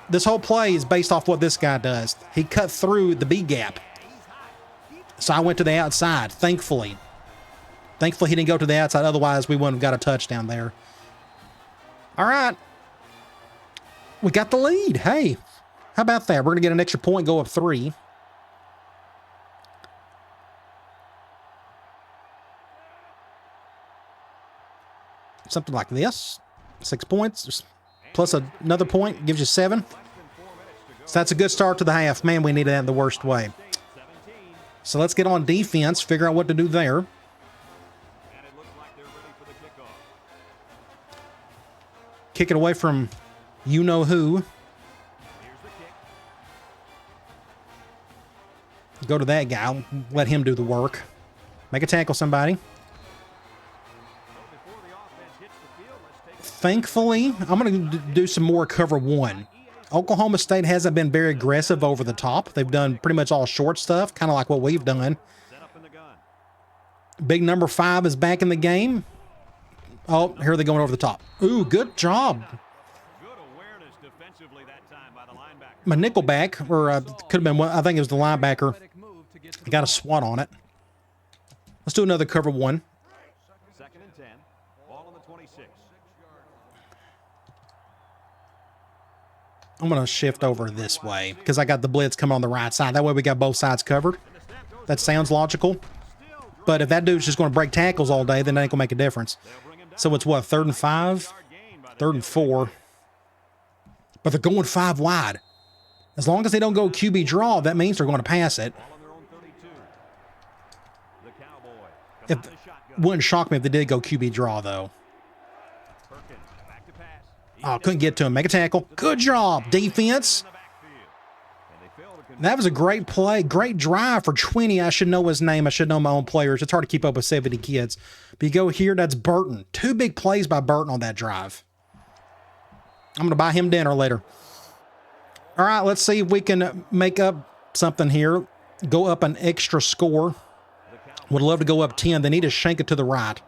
this whole play is based off what this guy does. He cut through the B gap. So I went to the outside, thankfully. Thankfully, he didn't go to the outside. Otherwise, we wouldn't have got a touchdown there. All right. We got the lead. Hey, how about that? We're going to get an extra point, go up 3. Something like this. 6 points plus another point gives you 7. So that's a good start to the half. Man, we needed that in the worst way. So let's get on defense, figure out what to do there. Kick it away from you-know-who. Go to that guy. Let him do the work. Make a tackle, somebody. Thankfully, I'm going to do some more cover 1. Oklahoma State hasn't been very aggressive over the top. They've done pretty much all short stuff, kind of like what we've done. Big number 5 is back in the game. Oh, here they're going over the top. Ooh, good job. My nickelback, or could have been one, I think it was the linebacker. Got a swat on it. Let's do another cover 1.
2nd and 10. Ball on the 26.
I'm going to shift over this way because I got the blitz coming on the right side. That way we got both sides covered. That sounds logical. But if that dude's just going to break tackles all day, then that ain't going to make a difference. So it's what, 3rd and 5? 3rd and 4. But they're going 5 wide. As long as they don't go QB draw, that means they're going to pass it. It wouldn't shock me if they did go QB draw, though. Oh, couldn't get to him. Make a tackle. Good job, defense. That was a great play. Great drive for 20. I should know his name. I should know my own players. It's hard to keep up with 70 kids. But you go here, that's Burton. 2 big plays by Burton on that drive. I'm going to buy him dinner later. All right, let's see if we can make up something here. Go up an extra score. Would love to go up 10. They need to shank it to the right.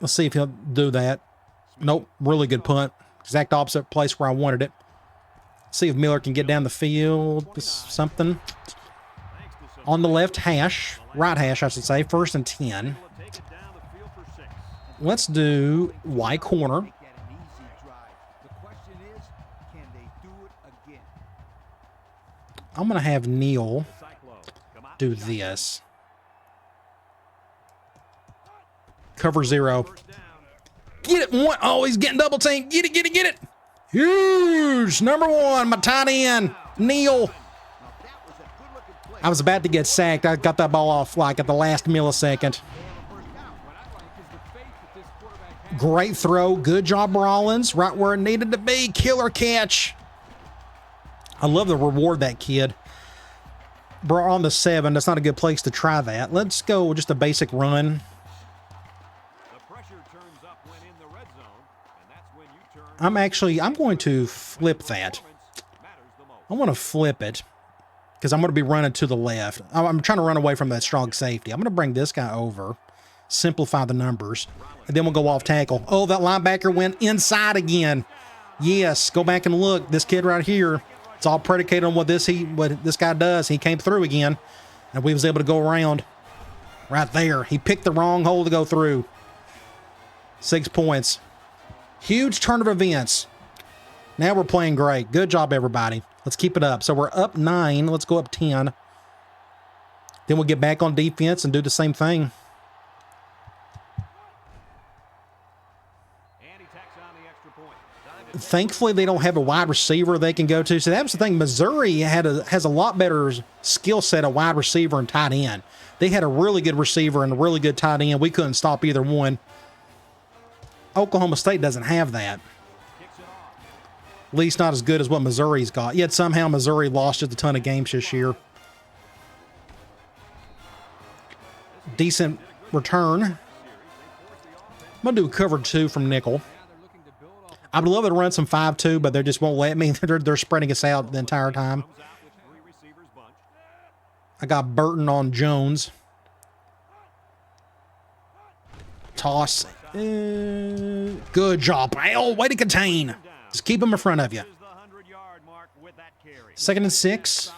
Let's see if he'll do that. Nope, really good punt. Exact opposite place where I wanted it. See if Miller can get down the field. Something. On the left hash. Right hash, I should say. 1st and 10. Let's do Y corner. I'm going to have Neal do this. Cover 0. Get it. 1. Oh, he's getting double teamed. Get it, get it, get it. Huge. Number 1, my tight end, Neal. I was about to get sacked. I got that ball off like at the last millisecond. Great throw. Good job, Rollins. Right where it needed to be. Killer catch. I love the reward that kid. Bro, on the 7. That's not a good place to try that. Let's go just a basic run. I'm going to flip that. I want to flip it because I'm going to be running to the left. I'm trying to run away from that strong safety. I'm going to bring this guy over, simplify the numbers, and then we'll go off tackle. Oh, that linebacker went inside again. Yes, go back and look. This kid right here, it's all predicated on what this guy does. He came through again, and we was able to go around right there. He picked the wrong hole to go through. 6 points. Huge turn of events. Now we're playing great. Good job, everybody. Let's keep it up. So we're up 9. Let's go up 10. Then we'll get back on defense and do the same thing. Thankfully, they don't have a wide receiver they can go to. So that was the thing. Missouri has a lot better skill set of wide receiver and tight end. They had a really good receiver and a really good tight end. We couldn't stop either one. Oklahoma State doesn't have that. At least not as good as what Missouri's got. Yet somehow Missouri lost just a ton of games this year. Decent return. I'm going to do a cover 2 from nickel. I would love to run some 5-2, but they just won't let me. They're spreading us out the entire time. I got Burton on Jones. Toss. Good job, pal. Way to contain. Just keep them in front of you. 2nd and 6.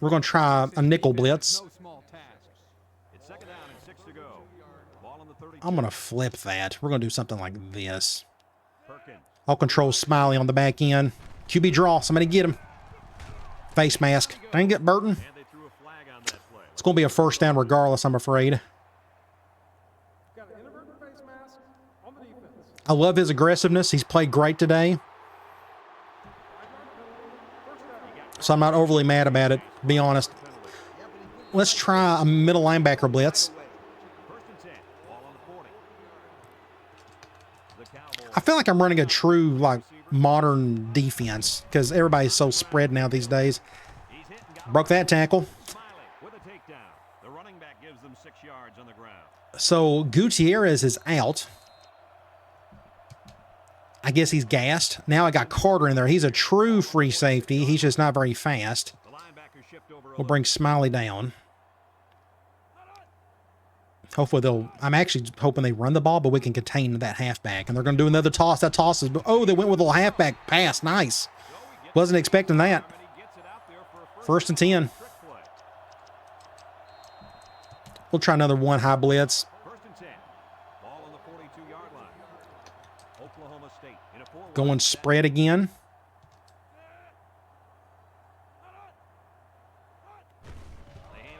We're going to try a nickel blitz. I'm going to flip that. We're going to do something like this. I'll control Smiley on the back end. QB draw. Somebody get him. Face mask. Dang it, Burton. It's going to be a first down regardless, I'm afraid. I love his aggressiveness. He's played great today. So I'm not overly mad about it, to be honest. Let's try a middle linebacker blitz. I feel like I'm running a true, like, modern defense because everybody's so spread now these days. Broke that tackle. So Gutierrez is out. I guess he's gassed. Now I got Carter in there. He's a true free safety. He's just not very fast. We'll bring Smiley down. Hopefully they'll... I'm actually hoping they run the ball, but we can contain that halfback. And they're going to do another toss. That toss is... Oh, they went with a little halfback pass. Nice. Wasn't expecting that. 1st and 10. We'll try another one high blitz. Going spread again.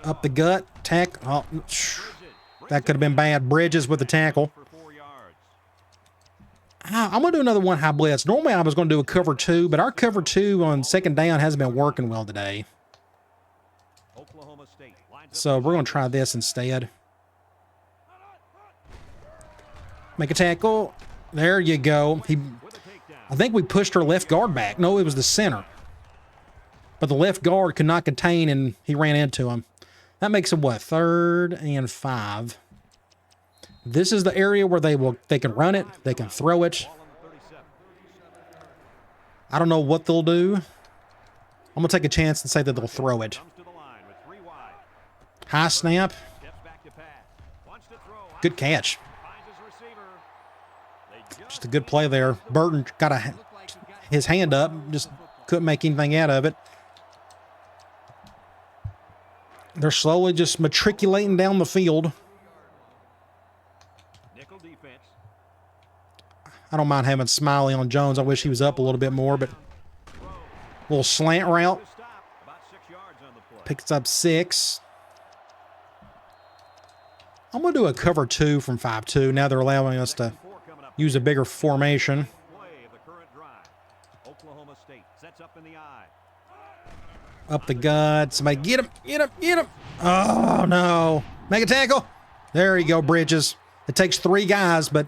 Up the gut. Tack. Oh, that could have been bad. Bridges with the tackle. I'm going to do another one high blitz. Normally I was going to do a cover 2, but our cover 2 on 2nd down hasn't been working well today. So we're going to try this instead. Make a tackle. There you go. I think we pushed our left guard back. No, it was the center. But the left guard could not contain, and he ran into him. That makes it what? 3rd and 5. This is the area where they can run it. They can throw it. I don't know what they'll do. I'm going to take a chance and say that they'll throw it. High snap. Good catch. Just a good play there. Burton got his hand up. Just couldn't make anything out of it. They're slowly just matriculating down the field. I don't mind having Smiley on Jones. I wish he was up a little bit more, but a little slant route. Picks up 6. I'm going to do a cover 2 from 5-2. Now they're allowing us to use a bigger formation. Up the gut. Somebody get him, get him, get him. Oh, no. Make a tackle. There you go, Bridges. It takes 3 guys, but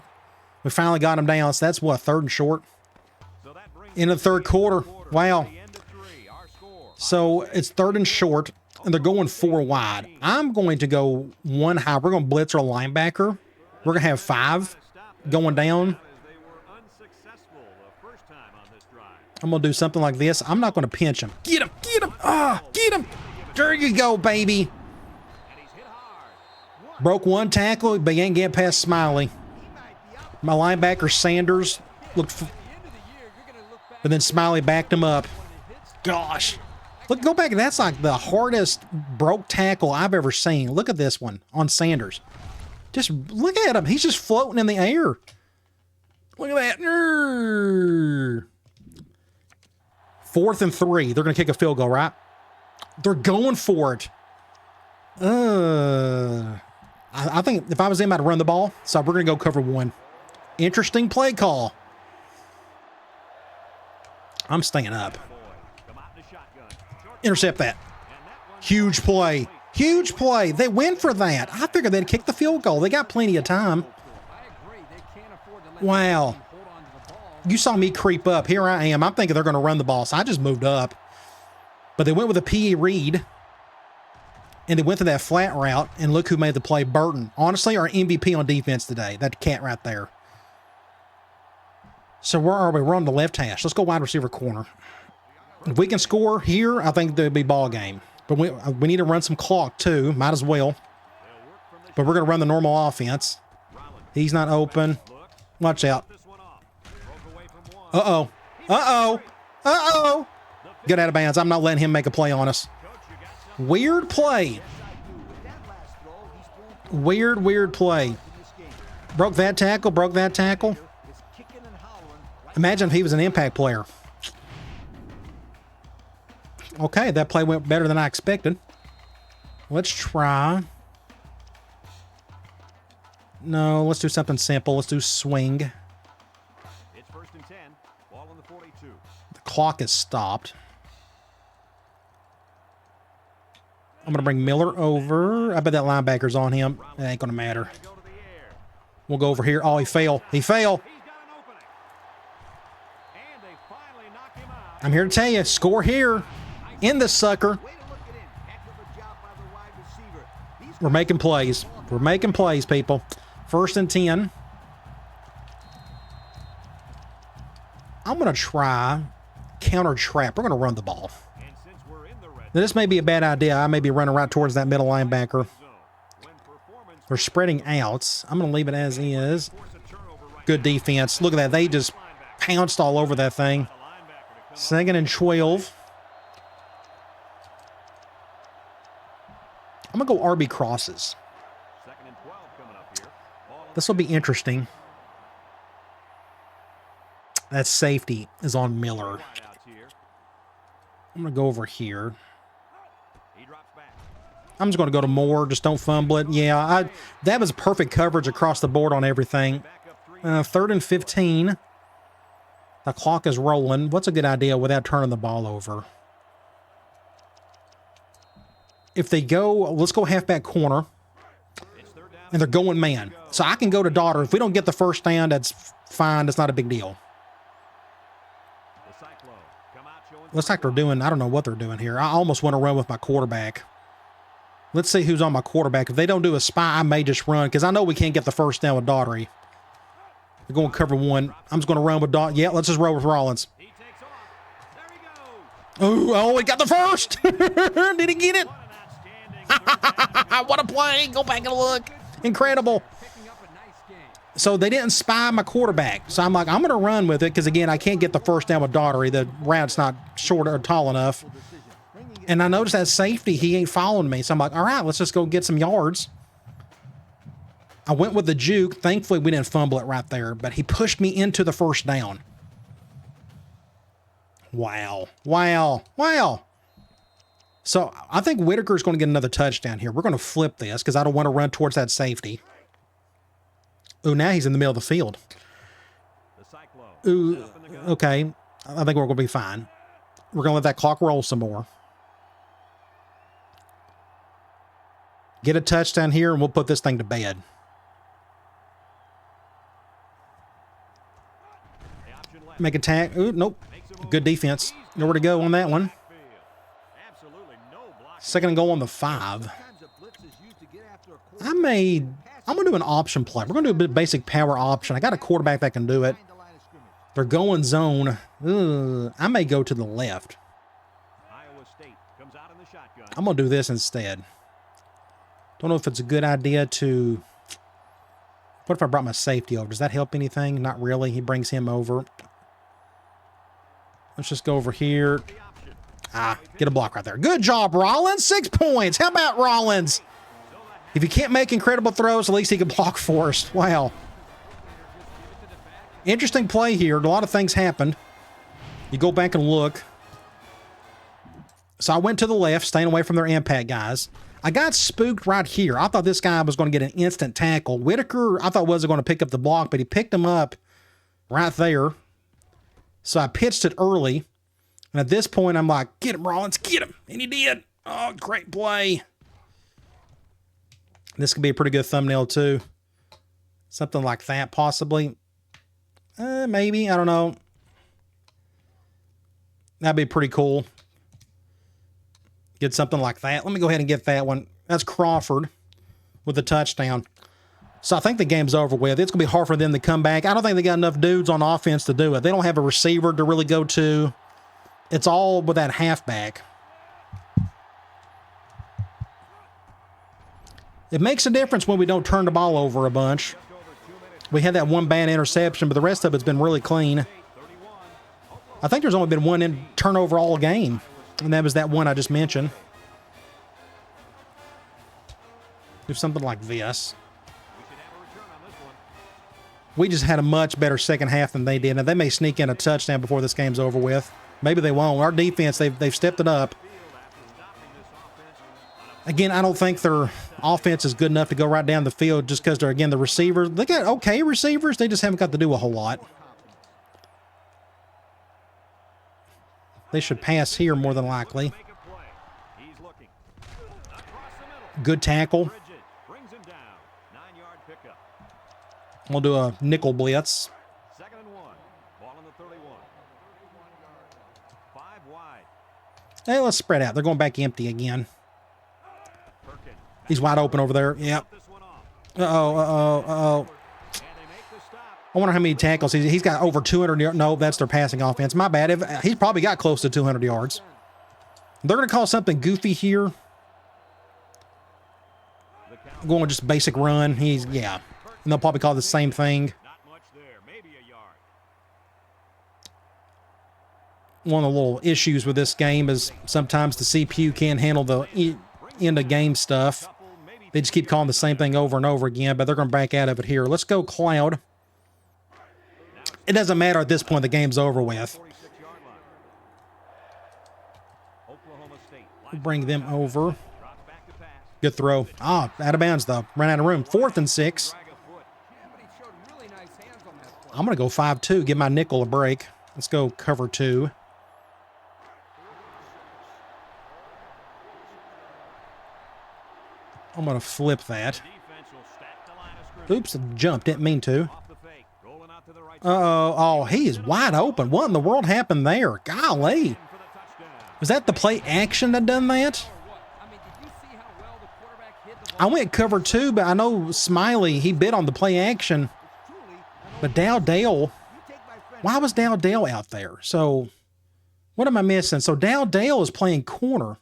we finally got him down. So that's what, 3rd and short? In the 3rd quarter. Wow. So it's 3rd and short, and they're going 4 wide. I'm going to go 1 high. We're going to blitz our linebacker. We're going to have 5 going down. I'm going to do something like this. I'm not going to pinch him. Get him. Get him. Ah, get him. There you go, baby. Broke 1 tackle, but he ain't getting past Smiley. My linebacker, Sanders, looked... But then Smiley backed him up. Gosh. Look, go back. That's like the hardest broke tackle I've ever seen. Look at this one on Sanders. Just look at him. He's just floating in the air. Look at that. 4th and 3. They're going to kick a field goal, right? They're going for it. I think if I was them, I'd run the ball. So we're going to go cover 1. Interesting play call. I'm staying up.
Boy, come out in the shotgun. Short
Intercept that.
and that one
Huge play. Huge play. They went for that. I figured they'd kick the field goal. They got plenty of time.
I agree. They can't afford to let
Wow.
the team hold on to the ball.
You saw me creep up. Here I am. I'm thinking they're going to run the ball, so I just moved up. But they went with a PE read, and they went to that flat route, and look who made the play. Burton. Honestly, our MVP on defense today. That cat right there. So where are we? We're on the left hash. Let's go wide receiver corner. If we can score here, I think there'll be ball game. But we need to run some clock too. Might as well. But we're going to run the normal offense. He's not open. Watch out.
this one off. Broke away from one.
Uh-oh. Uh-oh. Uh-oh. Get out of bounds. I'm not letting him make a play on us.
Coach, you got something
Weird play.
With that last throw, he's thrown
Weird play.
in this game.
Broke that tackle. Broke that tackle.
Is kicking and hollering right
Imagine if he was an impact player. Okay, that play went better than I expected. Let's try. No, let's do something simple. Let's do swing.
It's 1st and 10. Ball on the 42.
The clock is stopped. I'm going to bring Miller over. I bet that linebacker's on him. It ain't going to matter.
Go to the air.
We'll go over here. Oh, he fell. He fell.
He's got an opening. And they finally knock him out.
I'm here to tell you, score here in the sucker.
Way to look it in. Heck of a job by the wide receiver. These
We're making plays. We're making plays, people. 1st and 10. I'm going to try counter trap. We're going to run the ball.
And since we're in the red
Now, this may be a bad idea. I may be running right towards that middle linebacker.
zone, when performance
They're spreading outs. I'm going to leave it as is.
force a turnover right
Good defense. Look at that. They just pounced all over that thing.
the linebacker to come
2nd and 12. I'm going to go RB crosses.
2nd and 12 coming up here. Ball on
This will be interesting. That safety is on Miller.
the wideouts here.
I'm going to go over here.
He drops back.
I'm just going to go to Moore. Just don't fumble it. Yeah, that was perfect coverage across the board on everything.
Back up 3.
3rd and 15. The clock is rolling. What's a good idea without turning the ball over? If they go, let's go halfback corner.
It's 3rd down.
And they're going man. So I can go to Daughter. If we don't get the first down, that's fine. That's not a big deal.
The Cyclone come out showing
Looks like they're doing, I don't know what they're doing here. I almost want to run with my quarterback. Let's see who's on my quarterback. If they don't do a spy, I may just run because I know we can't get the first down with Daughtery. They're going cover one. I'm just going to run with Daughtery. Yeah, let's just roll with Rollins.
he takes off. There he goes.
Oh, he got the first. Did he get it?
What an outstanding third down.
What a play. Go back and look. Incredible.
Picking up a nice game.
So they didn't spy my quarterback. So I'm like, I'm going to run with it because, again, I can't get the first down with Daughtery. The route's not short or tall enough. And I noticed that safety, he ain't following me. So I'm like, all right, let's just go get some yards. I went with the juke. Thankfully, we didn't fumble it right there, but he pushed me into the first down. Wow. Wow. Wow. So I think Whitaker's going to get another touchdown here. We're going to flip this because I don't want to run towards that safety. Ooh, now he's in the middle of the field.
The Cyclone.
Ooh, okay. I think we're going to be fine. We're going to let that clock roll some more. Get a touchdown here, and we'll put this thing to bed.
The option left.
Make a tag. Ooh, nope.
Makes a move.
Good defense. Nowhere to go on that one.
Backfield. Absolutely no block.
2nd and goal on the 5.
times a blitz is used to get after a
I'm going to do an option play. We're going to do a bit basic power option. I got a quarterback that can do it.
behind the line of scrimmage.
They're going zone. I may go to the left.
Iowa State comes out in the shotgun.
I'm going to do this instead. Don't know if it's a good idea to... What if I brought my safety over? Does that help anything? Not really. He brings him over. Let's just go over here. Get a block right there. Good job, Rollins. 6 points. How about Rollins? If he can't make incredible throws, at least he can block for us. Wow. Interesting play here. A lot of things happened. You go back and look. So I went to the left, staying away from their impact guys. I got spooked right here. I thought this guy was going to get an instant tackle. Whitaker, I thought wasn't going to pick up the block, but he picked him up right there. So I pitched it early, And at this point, I'm like, get him, Rollins, get him. And he did. Oh, great play. This could be a pretty good thumbnail, too. Something like that, possibly. Maybe. I don't know. That'd be pretty cool. Get something like that. Let me go ahead and get that one. That's Crawford with the touchdown. So I think the game's over with. It's going to be hard for them to come back. I don't think they got enough dudes on offense to do it. They don't have a receiver to really go to. It's all with that halfback. It makes a difference when we don't turn the ball over a bunch. We had that one bad interception, but the rest of it's been really clean. I think there's only been one turnover all game, and that was that one I just mentioned. Do something like this. We just had a much better second half than they did, and they may sneak in a touchdown before this game's over with. Maybe they won't. Our defense, they've stepped it up. Again, I don't think their offense is good enough to go right down the field just because they're, again, the receivers. They got okay receivers. They just haven't got to do a whole lot. They should pass here more than likely. Good tackle. We'll do a nickel blitz.
Second and 1. Ball on the 31. 5 wide.
Hey, let's spread out. They're going back empty again. He's wide open over there. Yep. Uh-oh. I wonder how many tackles he's got. Over 200 yards. No, that's their passing offense. My bad. He's probably got close to 200 yards. They're going to call something goofy here. I'm going with just basic run. Yeah. And they'll probably call the same thing. One of the little issues with this game is sometimes the CPU can't handle the end of game stuff. They just keep calling the same thing over and over again, but they're going to back out of it here. Let's go Cloud. It doesn't matter at this point. The game's over with. Bring them over. Good throw. Out of bounds, though. Ran out of room. 4th and 6. I'm going to go 5-2. Give my nickel a break. Let's go cover 2. I'm going to flip that. Oops, jump. Didn't mean to. Uh-oh. Oh, he is wide open. What in the world happened there? Golly. Was that the play action that done that? I went cover 2, but I know Smiley, he bit on the play action. But Dowdale, why was Dowdale out there? So, what am I missing? So, Dowdale is playing corner.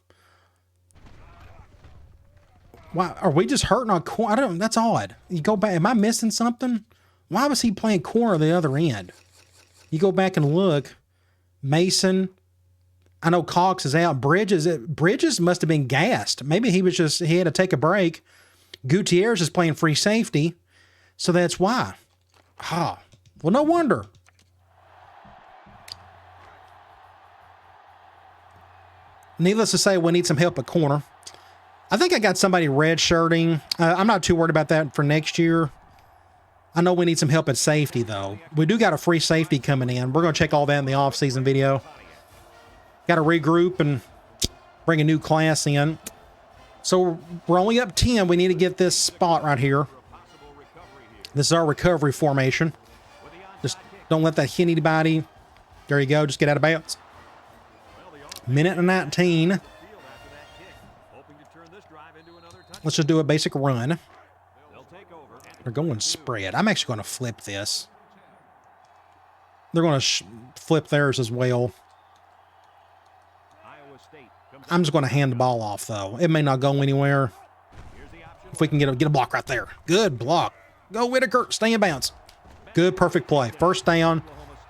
Why are we just hurting on corner? I don't. That's odd. You go back. Am I missing something? Why was he playing corner the other end? You go back and look. Mason. I know Cox is out. Bridges must have been gassed. Maybe he had to take a break. Gutierrez is playing free safety, so that's why. Well, no wonder. Needless to say, we need some help at corner. I think I got somebody red-shirting. I'm not too worried about that for next year. I know we need some help at safety, though. We do got a free safety coming in. We're going to check all that in the off-season video. Got to regroup and bring a new class in. So we're only up 10. We need to get this spot right here. This is our recovery formation. Just don't let that hit anybody. There you go. Just get out of bounds. Minute and 19. Let's just do a basic run. They're going spread. I'm actually going to flip this. They're going to flip theirs as well. I'm just going to hand the ball off, though. It may not go anywhere. If we can get a block right there. Good block. Go, Whitaker. Stay in bounds. Good, perfect play. First down.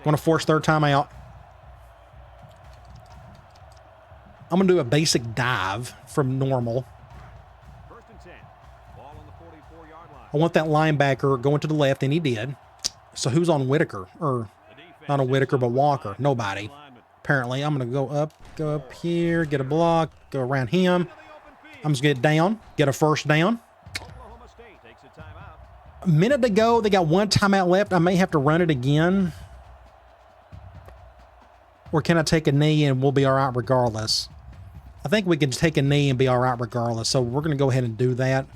Going to force their timeout. I'm going to do a basic dive from normal. I want that linebacker going to the left, and he did. So who's on Whitaker? Or not on Whitaker, but Walker. Nobody. Apparently, I'm going to go up here, get a block, go around him. I'm just going to get down, get a first down. A minute to go. They got one timeout left. I may have to run it again. Or can I take a knee and we'll be all right regardless? I think we can take a knee and be all right regardless. So we're going to go ahead and do that.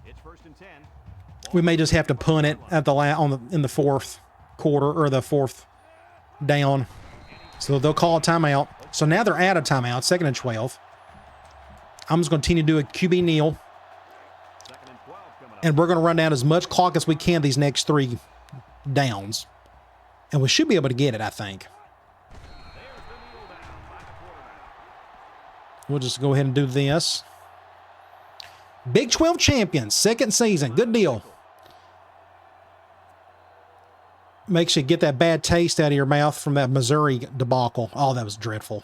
It's 1st and 10.
We may just have to punt it at the in the fourth quarter or the fourth down. So they'll call a timeout. So now they're out of timeout, 2nd and 12. I'm just going to continue to do a QB kneel.
2nd and 12 coming up.
And we're going to run down as much clock as we can these next 3 downs. And we should be able to get it, I think.
There's the kneel down by the quarterback.
We'll just go ahead and do this. Big 12 champions, 2nd season. Good deal. Makes you get that bad taste out of your mouth from that Missouri debacle. Oh, that was dreadful.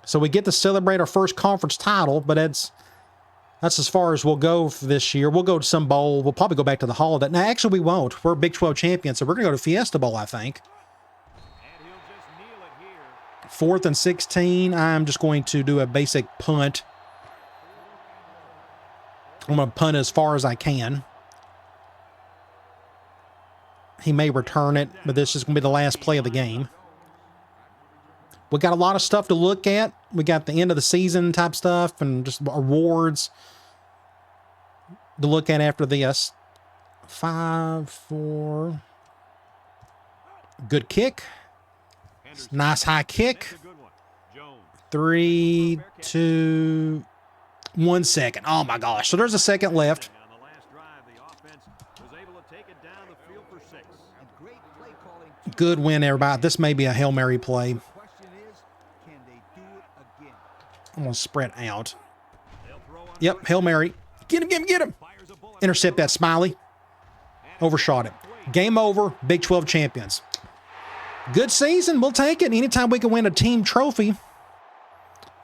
So we get to celebrate our first conference title, but that's as far as we'll go for this year. We'll go to some bowl. We'll probably go back to the Holiday. Now, actually, we won't. We're Big 12 champions, so we're going to go to Fiesta Bowl, I think.
And he'll just kneel it here.
4th and 16. I'm just going to do a basic punt. I'm going to punt as far as I can. He may return it, but this is going to be the last play of the game. We got a lot of stuff to look at. We got the end of the season type stuff and just awards to look at after this. 5, 4. Good kick. Nice high kick.
That's a good one. Jones.
3, 2, 1 second. Oh my gosh. So there's a second left.
On the last drive, the offense was able to take it down the field for 6.
And great play calling.
Good win, everybody. This may be a Hail Mary play.
Question is, can they do it again?
I'm going to spread out.
They'll throw on
Yep, Hail Mary. Get him, get him, get him.
fires a bullet.
Intercept that Smiley. Overshot it. Game over. Big 12 champions. Good season. We'll take it. Anytime we can win a team trophy,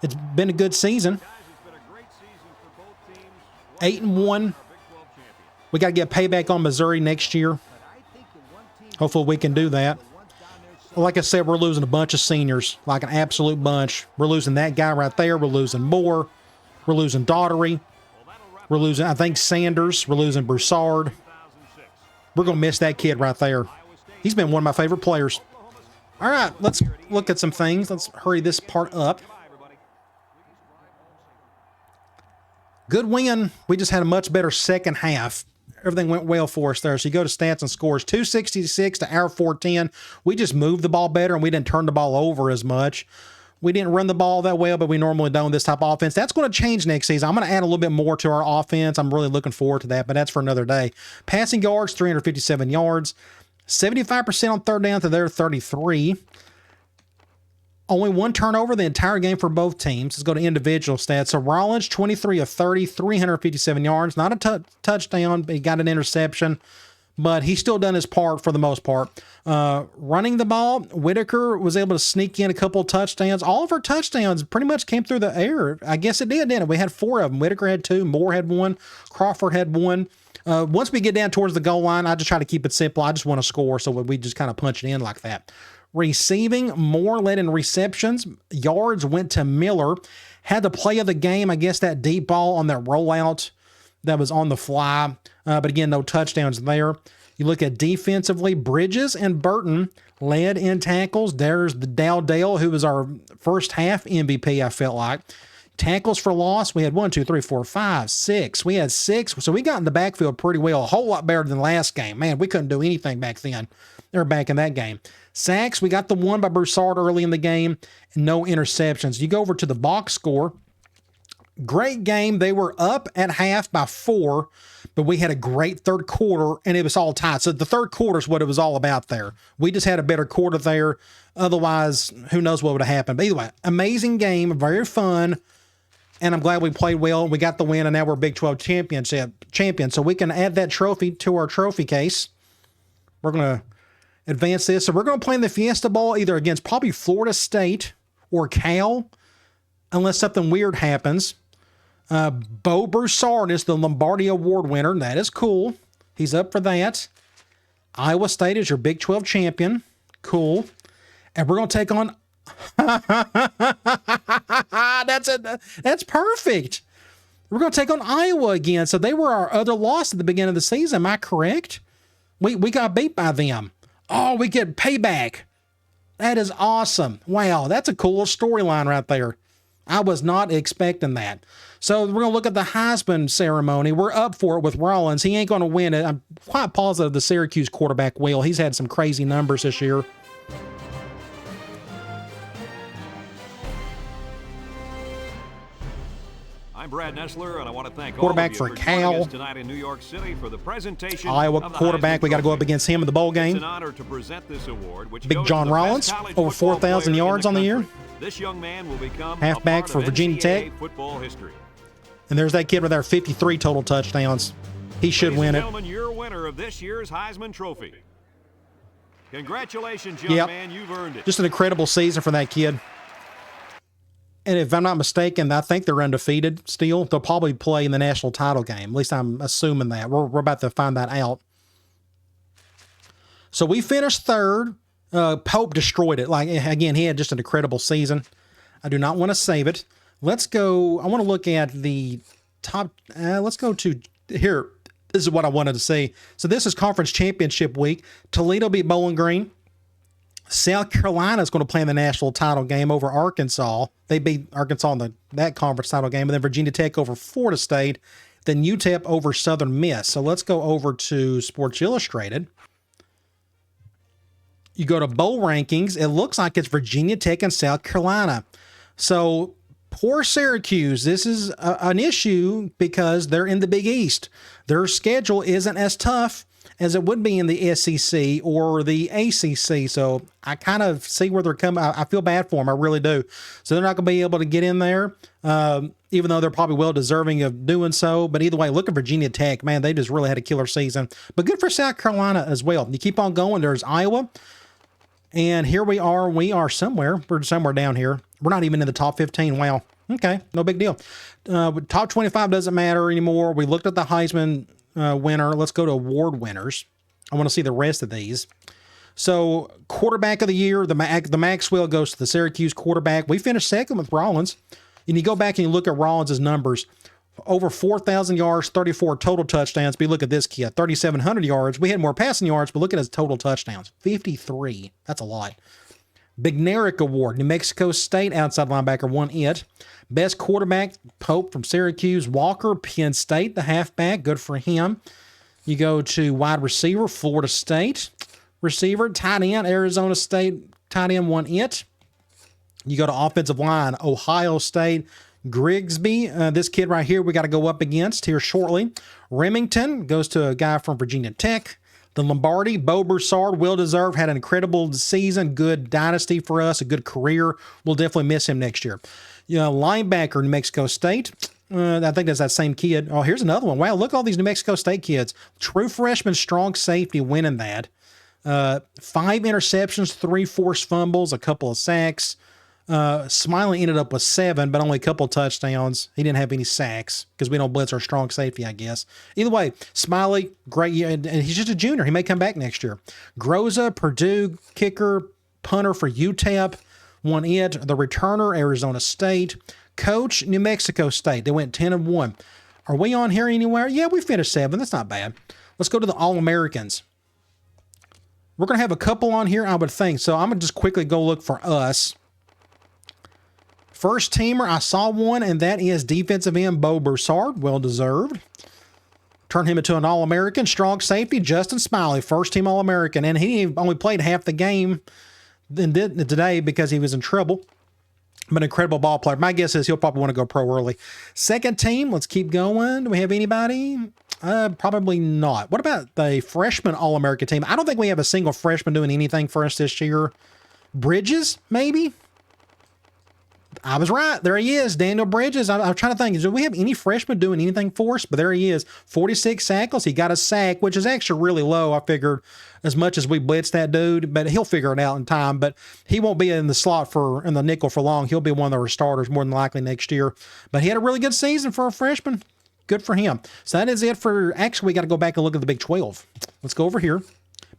it's been a good season.
Guys, it's been a great season for both teams.
8-1.
Our Big 12 champion.
We got to get payback on Missouri next year.
But I think the one team
Hopefully we can do that.
the ones down there
Like I said, we're losing a bunch of seniors, like an absolute bunch. We're losing that guy right there. We're losing Moore. We're losing Daughtery. We're losing, I think, Sanders. We're losing Broussard.
2006.
We're going to miss that kid right there. He's been one of my favorite players. All right, let's look at some things. Let's hurry this part up.
Bye, everybody.
Good win. We just had a much better second half. Everything went well for us there. So you go to stats and scores, 266 to our 410. We just moved the ball better and we didn't turn the ball over as much. We didn't run the ball that well, but we normally don't this type of offense. That's going to change next season. I'm going to add a little bit more to our offense. I'm really looking forward to that, but that's for another day. Passing yards, 357 yards. 75% on third down to their 33. Only 1 turnover the entire game for both teams. Let's go to individual stats. So Rollins, 23 of 30, 357 yards. Not a touchdown, but he got an interception. But he's still done his part for the most part. Running the ball, Whitaker was able to sneak in a couple of touchdowns. All of our touchdowns pretty much came through the air. I guess it did, didn't it? We had 4 of them. Whitaker had 2. Moore had 1. Crawford had 1. Once we get down towards the goal line, I just try to keep it simple. I just want to score, so we just kind of punch it in like that. Receiving, Moore led in receptions. Yards went to Miller. Had the play of the game, I guess, that deep ball on that rollout that was on the fly. But again, no touchdowns there. You look at defensively, Bridges and Burton led in tackles. There's the Dowdale, who was our first half MVP, I felt like. Tackles for loss, we had 1, 2, 3, 4, 5, 6. We had 6. So we got in the backfield pretty well, a whole lot better than last game. Man, we couldn't do anything back then. They were back in that game. Sacks, we got the 1 by Broussard early in the game. No interceptions. You go over to the box score. Great game. They were up at half by 4, but we had a great third quarter, and it was all tied. So the third quarter is what it was all about there. We just had a better quarter there. Otherwise, who knows what would have happened. But either way, amazing game, very fun. And I'm glad we played well. We got the win, and now we're Big 12 champions. So we can add that trophy to our trophy case. We're going to advance this. So we're going to play in the Fiesta Bowl either against probably Florida State or Cal, unless something weird happens. Bo Broussard is the Lombardi Award winner. That is cool. He's up for that. Iowa State is your Big 12 champion. Cool. And we're going to take on... That's perfect. We're going to take on Iowa again. So they were our other loss at the beginning of the season. Am I correct? We got beat by them. Oh, we get payback. That is awesome. Wow, that's a cool storyline right there. I was not expecting that. So we're going to look at the Heisman ceremony. We're up for it with Rollins. He ain't going to win it. I'm quite positive the Syracuse quarterback will. He's had some crazy numbers this year.
I'm Brad Nessler, and I want to thank
Quarterback
all of
for
you joining
Cal.
us tonight in New York City for the presentation
Iowa
of the
quarterback.
Heisman
We got to go up
Trophy.
against him in the bowl
It's
game.
an honor to present this award, which
Big
goes
John
to the best
Rollins,
college
over
football
4,000
player in
yards on the year.
country. This young man will become
Halfback
a part
for
of
Virginia
NCAA
Tech.
football history.
And there's that kid with our 53 total touchdowns. He should
Ladies
win
and
it.
gentlemen, you're winner of this year's Heisman Trophy. Congratulations, young
Yep.
man. You've earned it.
Just an incredible season for that kid. And if I'm not mistaken, I think they're undefeated still. They'll probably play in the national title game. At least I'm assuming that. We're about to find that out. So we finished third. Pope destroyed it. Like, again, he had just an incredible season. I do not want to save it. Let's go. I want to look at the top. Let's go to here. This is what I wanted to see. So this is conference championship week. Toledo beat Bowling Green. South Carolina is going to play in the national title game over Arkansas. They beat Arkansas in that conference title game. And then Virginia Tech over Florida State. Then UTEP over Southern Miss. So let's go over to Sports Illustrated. You go to bowl rankings. It looks like it's Virginia Tech and South Carolina. So poor Syracuse. This is an issue because they're in the Big East. Their schedule isn't as tough as it would be in the SEC or the ACC. So I kind of see where they're coming. I feel bad for them. I really do. So they're not going to be able to get in there, even though they're probably well deserving of doing so. But either way, look at Virginia Tech. Man, they just really had a killer season. But good for South Carolina as well. You keep on going. There's Iowa. And here we are. We are somewhere. We're somewhere down here. We're not even in the top 15. Wow. Okay. No big deal. Top 25 doesn't matter anymore. We looked at the Heisman winner. Let's go to award winners. I want to see the rest of these. So quarterback of the year, the Maxwell goes to the Syracuse quarterback. We finished second with Rollins. And you go back and you look at Rollins' numbers. Over 4,000 yards, 34 total touchdowns. But you look at this kid, 3,700 yards. We had more passing yards, but look at his total touchdowns. 53. That's a lot. Bigneric Award, New Mexico State outside linebacker won it. Best quarterback, Pope from Syracuse. Walker, Penn State, the halfback. Good for him. You go to wide receiver, Florida State. Receiver, tight end, Arizona State. Tight end won it. You go to offensive line, Ohio State. Grigsby, this kid right here, we got to go up against here shortly. Remington goes to a guy from Virginia Tech. The Lombardi, Bo Broussard, well-deserved, had an incredible season, good dynasty for us, a good career. We'll definitely miss him next year. You know, linebacker, New Mexico State. I think that's that same kid. Oh, here's another one. Wow, look at all these New Mexico State kids. True freshman, strong safety winning that. 5 interceptions, 3 forced fumbles, a couple of sacks. Smiley ended up with 7, but only a couple touchdowns. He didn't have any sacks because we don't blitz our strong safety, I guess. Either way, Smiley, great year, and he's just a junior. He may come back next year. Groza, Purdue, kicker, punter for UTEP, won it. The returner, Arizona State. Coach, New Mexico State. They went 10-1. Are we on here anywhere? Yeah, we finished 7. That's not bad. Let's go to the All-Americans. We're going to have a couple on here, I would think. So I'm going to just quickly go look for us. First teamer, I saw one, and that is defensive end Bo Broussard. Well-deserved. Turn him into an All-American. Strong safety, Justin Smiley, first-team All-American. And he only played half the game today because he was in trouble. But an incredible ball player. My guess is he'll probably want to go pro early. Second team, let's keep going. Do we have anybody? Probably not. What about the freshman All-American team? I don't think we have a single freshman doing anything for us this year. Bridges, maybe? I was right. There he is, Daniel Bridges. I'm trying to think, do we have any freshmen doing anything for us? But there he is, 46 tackles. He got a sack, which is actually really low. I figured as much as we blitz that dude, but he'll figure it out in time. But he won't be in the slot in the nickel for long. He'll be one of our starters more than likely next year. But he had a really good season for a freshman. Good for him. So that is it for, actually, we got to go back and look at the Big 12. Let's go over here.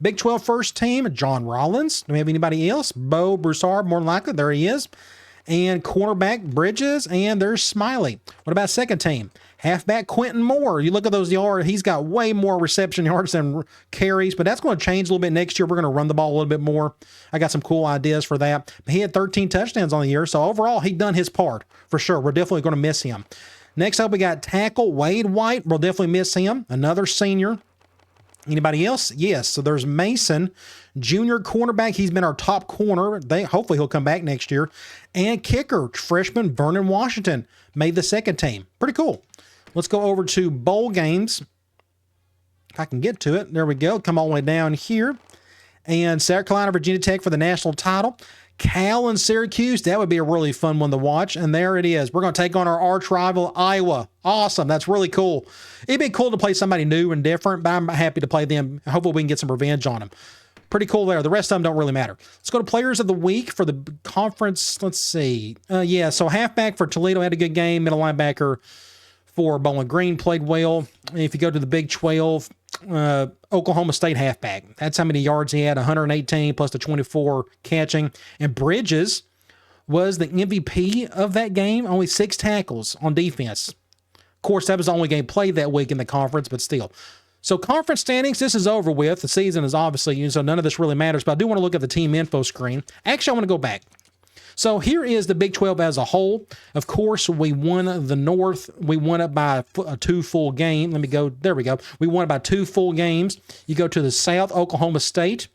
Big 12 first team, John Rollins. Do we have anybody else? Bo Broussard, more than likely. There he is. And cornerback Bridges, and there's Smiley. What about second team? Halfback Quentin Moore. You look at those yards, he's got way more reception yards than carries, but that's going to change a little bit next year. We're going to run the ball a little bit more. I got some cool ideas for that. But he had 13 touchdowns on the year, so overall, he done his part for sure. We're definitely going to miss him. Next up, we got tackle Wade White. We'll definitely miss him. Another senior. Anybody else? Yes. So there's Mason, junior cornerback. He's been our top corner. Hopefully he'll come back next year. And kicker, freshman Vernon Washington, made the second team. Pretty cool. Let's go over to bowl games. If I can get to it. There we go. Come all the way down here. And South Carolina, Virginia Tech for the national title. Cal and Syracuse, that would be a really fun one to watch. And there it is. We're going to take on our arch rival, Iowa. Awesome. That's really cool. It'd be cool to play somebody new and different, but I'm happy to play them. Hopefully we can get some revenge on them. Pretty cool there. The rest of them don't really matter. Let's go to players of the week for the conference. Let's see. So halfback for Toledo had a good game. Middle linebacker for Bowling Green played well. If you go to the Big 12, Oklahoma State halfback. That's how many yards he had, 118 plus the 24 catching. And Bridges was the MVP of that game, only 6 tackles on defense. Of course, that was the only game played that week in the conference, but still. So conference standings, this is over with. The season is obviously, so none of this really matters, but I do want to look at the team info screen. Actually, I want to go back. So here is the Big 12 as a whole. Of course, we won the North. We won it by a 2 full game. Let me go. There we go. We won it by 2 full games. You go to the South, Oklahoma State.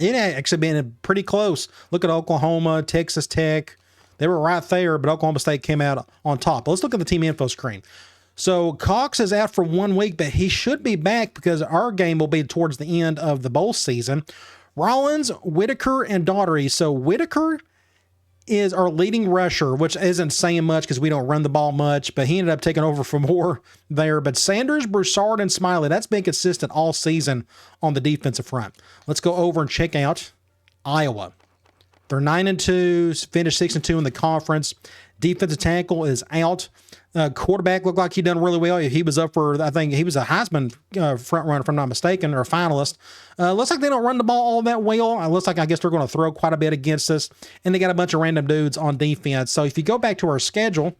It had actually been pretty close. Look at Oklahoma, Texas Tech. They were right there, but Oklahoma State came out on top. But let's look at the team info screen. So Cox is out for 1 week, but he should be back because our game will be towards the end of the bowl season. Rollins, Whitaker, and Daugherty. So Whitaker is our leading rusher, which isn't saying much because we don't run the ball much, but he ended up taking over for Moore there. But Sanders, Broussard, and Smiley, that's been consistent all season on the defensive front. Let's go over and check out Iowa. They're 9-2, finished 6-2 in the conference. Defensive tackle is out. Quarterback looked like he done really well. He was up for, I think he was a Heisman front runner, if I'm not mistaken, or a finalist. Looks like they don't run the ball all that well. It looks like I guess they're going to throw quite a bit against us. And they got a bunch of random dudes on defense. So if you go back to our schedule,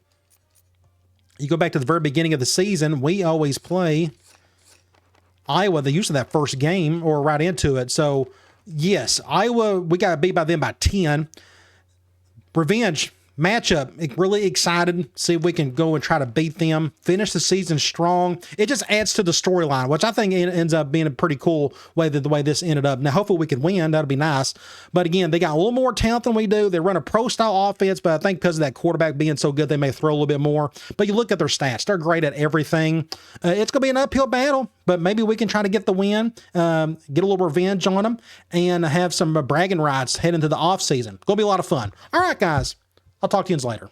you go back to the very beginning of the season, we always play Iowa, the use of that first game or right into it. So yes, Iowa, we got beat by them by 10. Revenge matchup, really excited. See if we can go and try to beat them, finish the season strong. It just adds to the storyline, which I think ends up being a pretty cool way the way this ended up. Now, hopefully we can win. That'll be nice. But again, they got a little more talent than we do. They run a pro-style offense, but I think because of that quarterback being so good, they may throw a little bit more. But you look at their stats. They're great at everything. It's going to be an uphill battle, but maybe we can try to get the win, get a little revenge on them, and have some bragging rights heading into the offseason. It's going to be a lot of fun. All right, guys. I'll talk to you later.